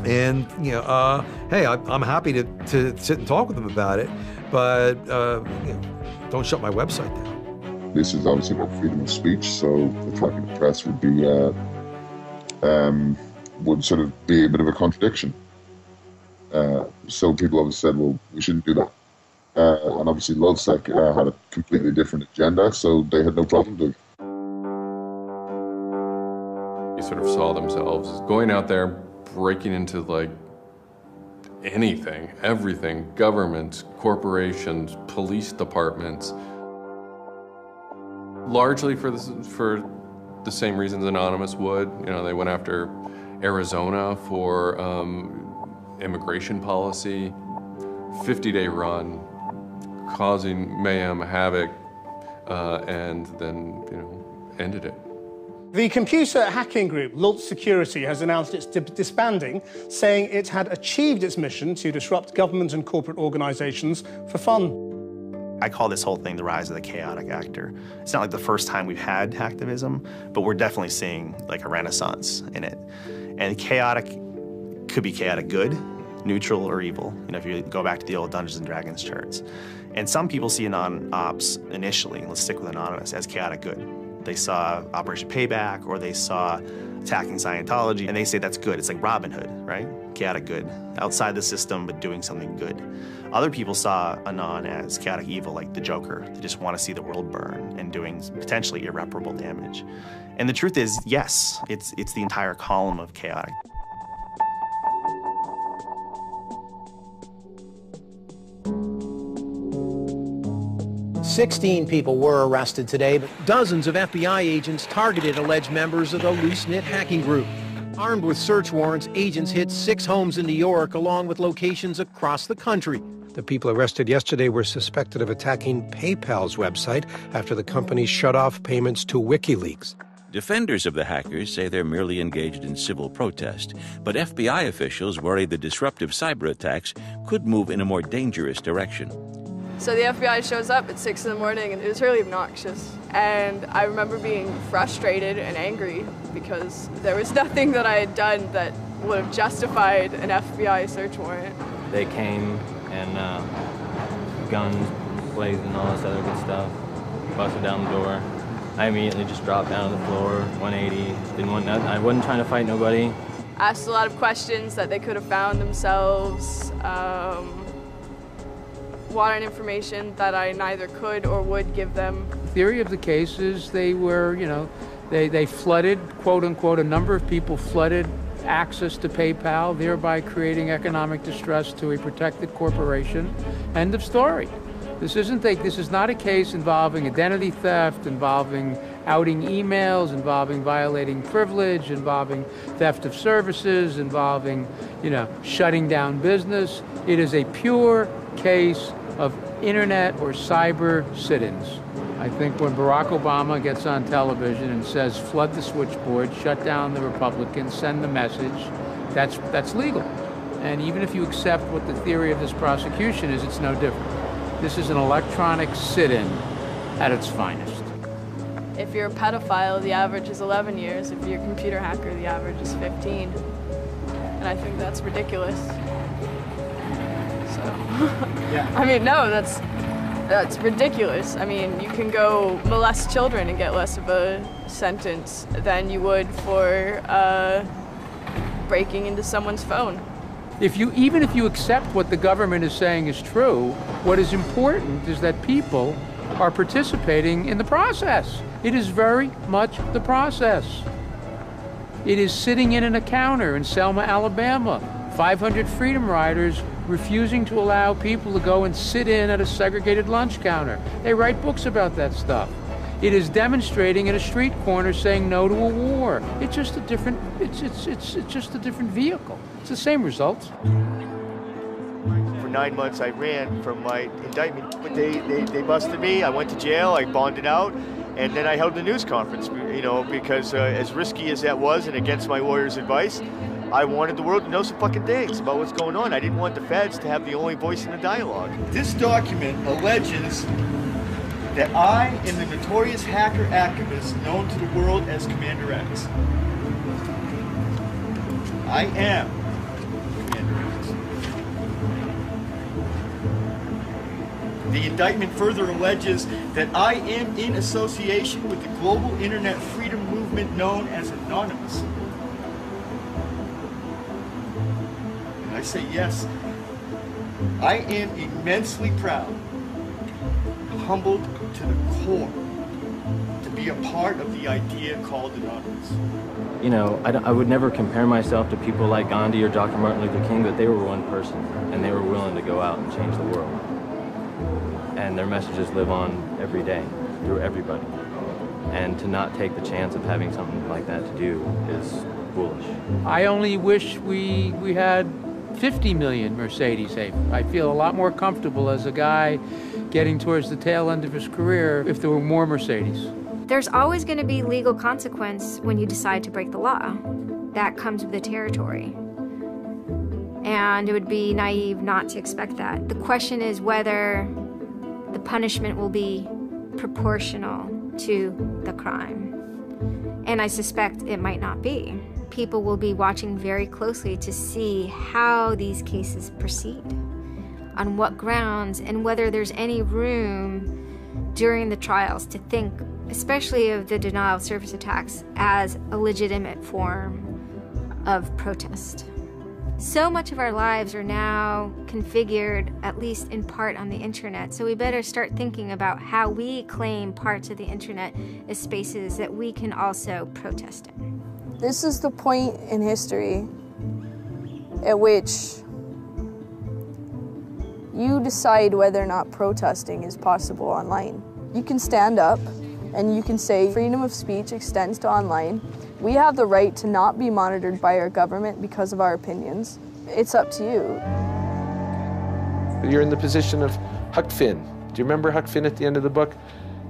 Speaker 3: And, you know, hey, I'm happy to sit and talk with them about it, but you know, don't shut my website down.
Speaker 5: This is obviously about freedom of speech, so attacking the press would be would sort of be a bit of a contradiction. So people always said, well, we shouldn't do that. And obviously LulzSec had a completely different agenda, so they had no problem doing it.
Speaker 22: You sort of saw themselves as going out there, breaking into like anything, everything, governments, corporations, police departments, largely for the same reasons Anonymous would. You know, they went after Arizona for immigration policy, 50-day run, causing mayhem, havoc, and then, you know, ended it.
Speaker 6: The computer hacking group, Lulz Security, has announced it's disbanding, saying it had achieved its mission to disrupt government and corporate organizations for fun.
Speaker 17: I call this whole thing the rise of the chaotic actor. It's not like the first time we've had hacktivism, but we're definitely seeing like a renaissance in it. And chaotic could be chaotic good, neutral, or evil. You know, if you go back to the old Dungeons and Dragons charts. And some people see Anon-Ops initially, let's stick with Anonymous, as chaotic good. They saw Operation Payback, or they saw attacking Scientology, and they say that's good. It's like Robin Hood, right? Chaotic good, outside the system, but doing something good. Other people saw Anon as chaotic evil, like the Joker. They just want to see the world burn and doing potentially irreparable damage. And the truth is, yes, it's the entire column of chaotic.
Speaker 1: "16 people were arrested today, but dozens of FBI agents targeted alleged members of the loose-knit hacking group. Armed with search warrants, agents hit 6 homes in New York, along with locations across the country.
Speaker 18: The people arrested yesterday were suspected of attacking PayPal's website after the company shut off payments to WikiLeaks.
Speaker 19: Defenders of the hackers say they're merely engaged in civil protest, but FBI officials worry the disruptive cyber attacks could move in a more dangerous direction.
Speaker 4: So the FBI shows up at 6 in the morning, and it was really obnoxious. And I remember being frustrated and angry because there was nothing that I had done that would have justified an FBI search warrant.
Speaker 23: They came and guns blazing and all this other good stuff, busted down the door. I immediately just dropped down to the floor, 180, didn't want nothing. I wasn't trying to fight nobody.
Speaker 4: Asked a lot of questions that they could have found themselves. Wanted information that I neither could or would give them.
Speaker 25: The theory of the case is they were, you know, they flooded, quote unquote, a number of people flooded access to PayPal, thereby creating economic distress to a protected corporation. End of story. This is not a case involving identity theft, involving outing emails, involving violating privilege, involving theft of services, involving, you know, shutting down business. It is a pure case of internet or cyber sit-ins. I think when Barack Obama gets on television and says, flood the switchboard, shut down the Republicans, send the message, that's legal. And even if you accept what the theory of this prosecution is, it's no different. This is an electronic sit-in at its finest.
Speaker 4: If you're a pedophile, the average is 11 years. If you're a computer hacker, the average is 15. And I think that's ridiculous. So, yeah. I mean, no, that's ridiculous. I mean, you can go molest children and get less of a sentence than you would for breaking into someone's phone.
Speaker 25: Even if you accept what the government is saying is true, what is important is that people are participating in the process. It is very much the process. It is sitting in an encounter in Selma, Alabama, 500 Freedom Riders refusing to allow people to go and sit in at a segregated lunch counter. They write books about that stuff. It is demonstrating at a street corner saying no to a war. It's just a different, it's just a different vehicle. It's the same results.
Speaker 6: For
Speaker 2: 9 months I ran from my indictment. But they busted me. I went to jail. I bonded out. And then I held a news conference, you know, because as risky as that was and against my lawyer's advice, I wanted the world to know some fucking things about what's going on. I didn't want the feds to have the only voice in the dialogue. This document alleges that I am the notorious hacker activist known to the world as Commander X. I am Commander X. The indictment further alleges that I am in association with the global internet freedom movement known as Anonymous. And I say yes, I am immensely proud, humbled to the core, to be a part of the idea called Anonymous.
Speaker 23: You know, I would never compare myself to people like Gandhi or Dr. Martin Luther King, but they were one person, and they were willing to go out and change the world. And their messages live on every day, through everybody. And to not take the chance of having something like that to do is foolish.
Speaker 25: I only wish we had 50 million Mercedes. I feel a lot more comfortable as a guy getting towards the tail end of his career if there were more Mercedes.
Speaker 9: There's always going to be legal consequence when you decide to break the law. That comes with the territory. And it would be naive not to expect that. The question is whether the punishment will be proportional to the crime. And I suspect it might not be. People will be watching very closely to see how these cases proceed, on what grounds, and whether there's any room during the trials to think, especially of the denial of service attacks, as a legitimate form of protest. So much of our lives are now configured, at least in part, on the internet, so we better start thinking about how we claim parts of the internet as spaces that we can also protest in.
Speaker 4: This is the point in history at which you decide whether or not protesting is possible online. You can stand up and you can say freedom of speech extends to online. We have the right to not be monitored by our government because of our opinions. It's up to you.
Speaker 7: You're in the position of Huck Finn. Do you remember Huck Finn at the end of the book?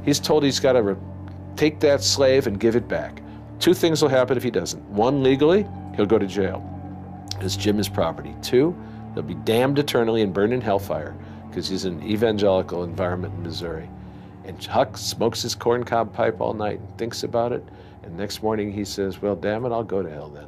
Speaker 7: He's told he's got to take that slave and give it back. Two things will happen if he doesn't. One, legally, he'll go to jail because Jim is property. Two, he'll be damned eternally and burned in hellfire because he's in an evangelical environment in Missouri. And Huck smokes his corncob pipe all night and thinks about it. And next morning he says, well, damn it, I'll go to hell then.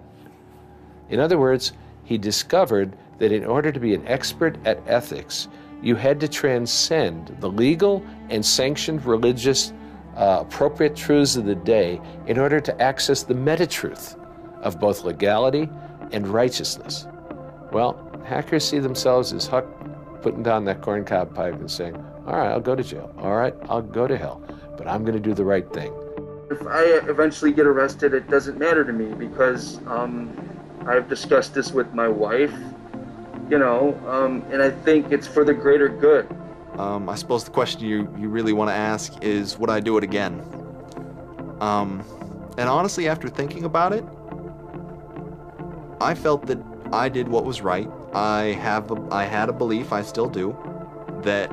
Speaker 7: In other words, he discovered that in order to be an expert at ethics, you had to transcend the legal and sanctioned religious appropriate truths of the day in order to access the meta-truth of both legality and righteousness. Well, hackers see themselves as Huck putting down that corncob pipe and saying, all right, I'll go to jail. All right, I'll go to hell, but I'm going to do the right thing.
Speaker 20: If I eventually get arrested, it doesn't matter to me because I've discussed this with my wife, you know, and I think it's for the greater good.
Speaker 8: I suppose the question you really want to ask is, would I do it again? And honestly, after thinking about it, I felt that I did what was right. I had a belief, I still do, that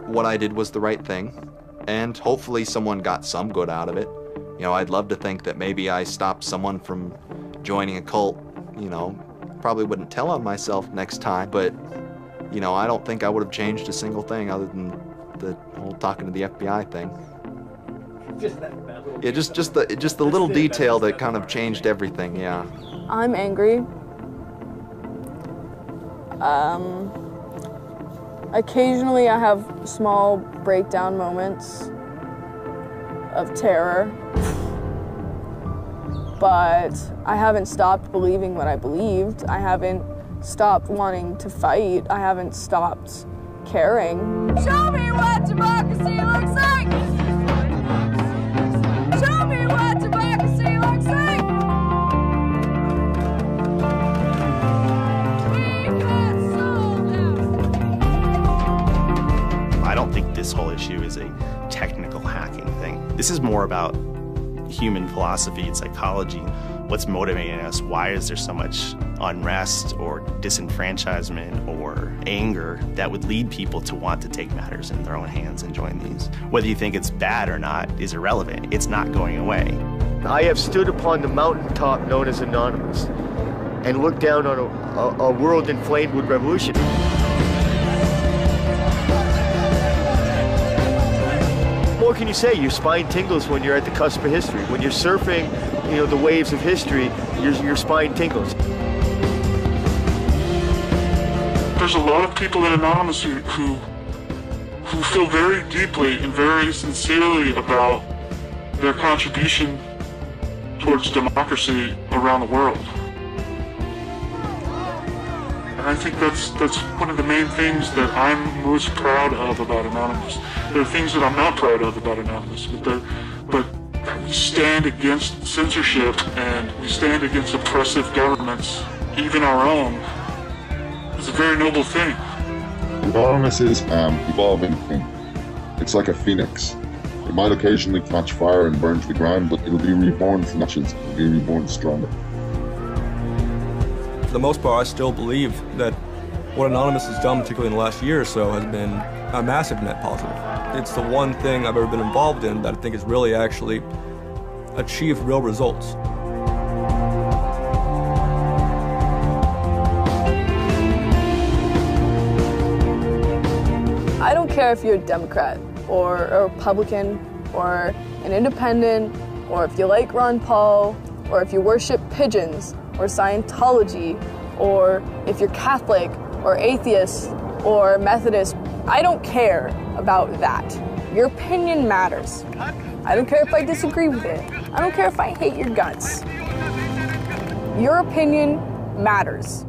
Speaker 8: what I did was the right thing, and hopefully someone got some good out of it. You know, I'd love to think that maybe I stopped someone from joining a cult, you know. Probably wouldn't tell on myself next time, but you know, I don't think I would have changed a single thing other than the whole talking to the FBI thing. Yeah, just the little detail that kind of changed everything, yeah.
Speaker 4: I'm angry. Occasionally I have small breakdown moments of terror, but I haven't stopped believing what I believed. I haven't stopped wanting to fight. I haven't stopped caring. Show me what democracy looks like! Show me what democracy looks like!
Speaker 17: I don't think this whole issue is a technical hacking thing. This is more about human philosophy and psychology. What's motivating us? Why is there so much unrest or disenfranchisement or anger that would lead people to want to take matters in their own hands and join these? Whether you think it's bad or not is irrelevant. It's not going away.
Speaker 2: I have stood upon the mountaintop known as Anonymous and looked down on a world inflamed with revolution. What more can you say? Your spine tingles when you're at the cusp of history. When you're surfing, the waves of history, your spine tingles.
Speaker 21: There's a lot of people in Anonymous who feel very deeply and very sincerely about their contribution towards democracy around the world. And I think that's one of the main things that I'm most proud of about Anonymous. There are things that I'm not proud of about Anonymous, but we stand against censorship and we stand against oppressive governments, even our own. It's a very noble thing.
Speaker 5: Anonymous is an evolving thing. It's like a phoenix. It might occasionally catch fire and burn to the ground, but it'll be reborn from ashes. It'll be reborn stronger.
Speaker 12: For the most part, I still believe that what Anonymous has done, particularly in the last year or so, has been a massive net positive. It's the one thing I've ever been involved in that I think has really actually achieved real results.
Speaker 4: I don't care if you're a Democrat or a Republican or an independent, or if you like Ron Paul, or if you worship pigeons or Scientology, or if you're Catholic or atheist or Methodist. I don't care about that. Your opinion matters. I don't care if I disagree with it. I don't care if I hate your guts. Your opinion matters.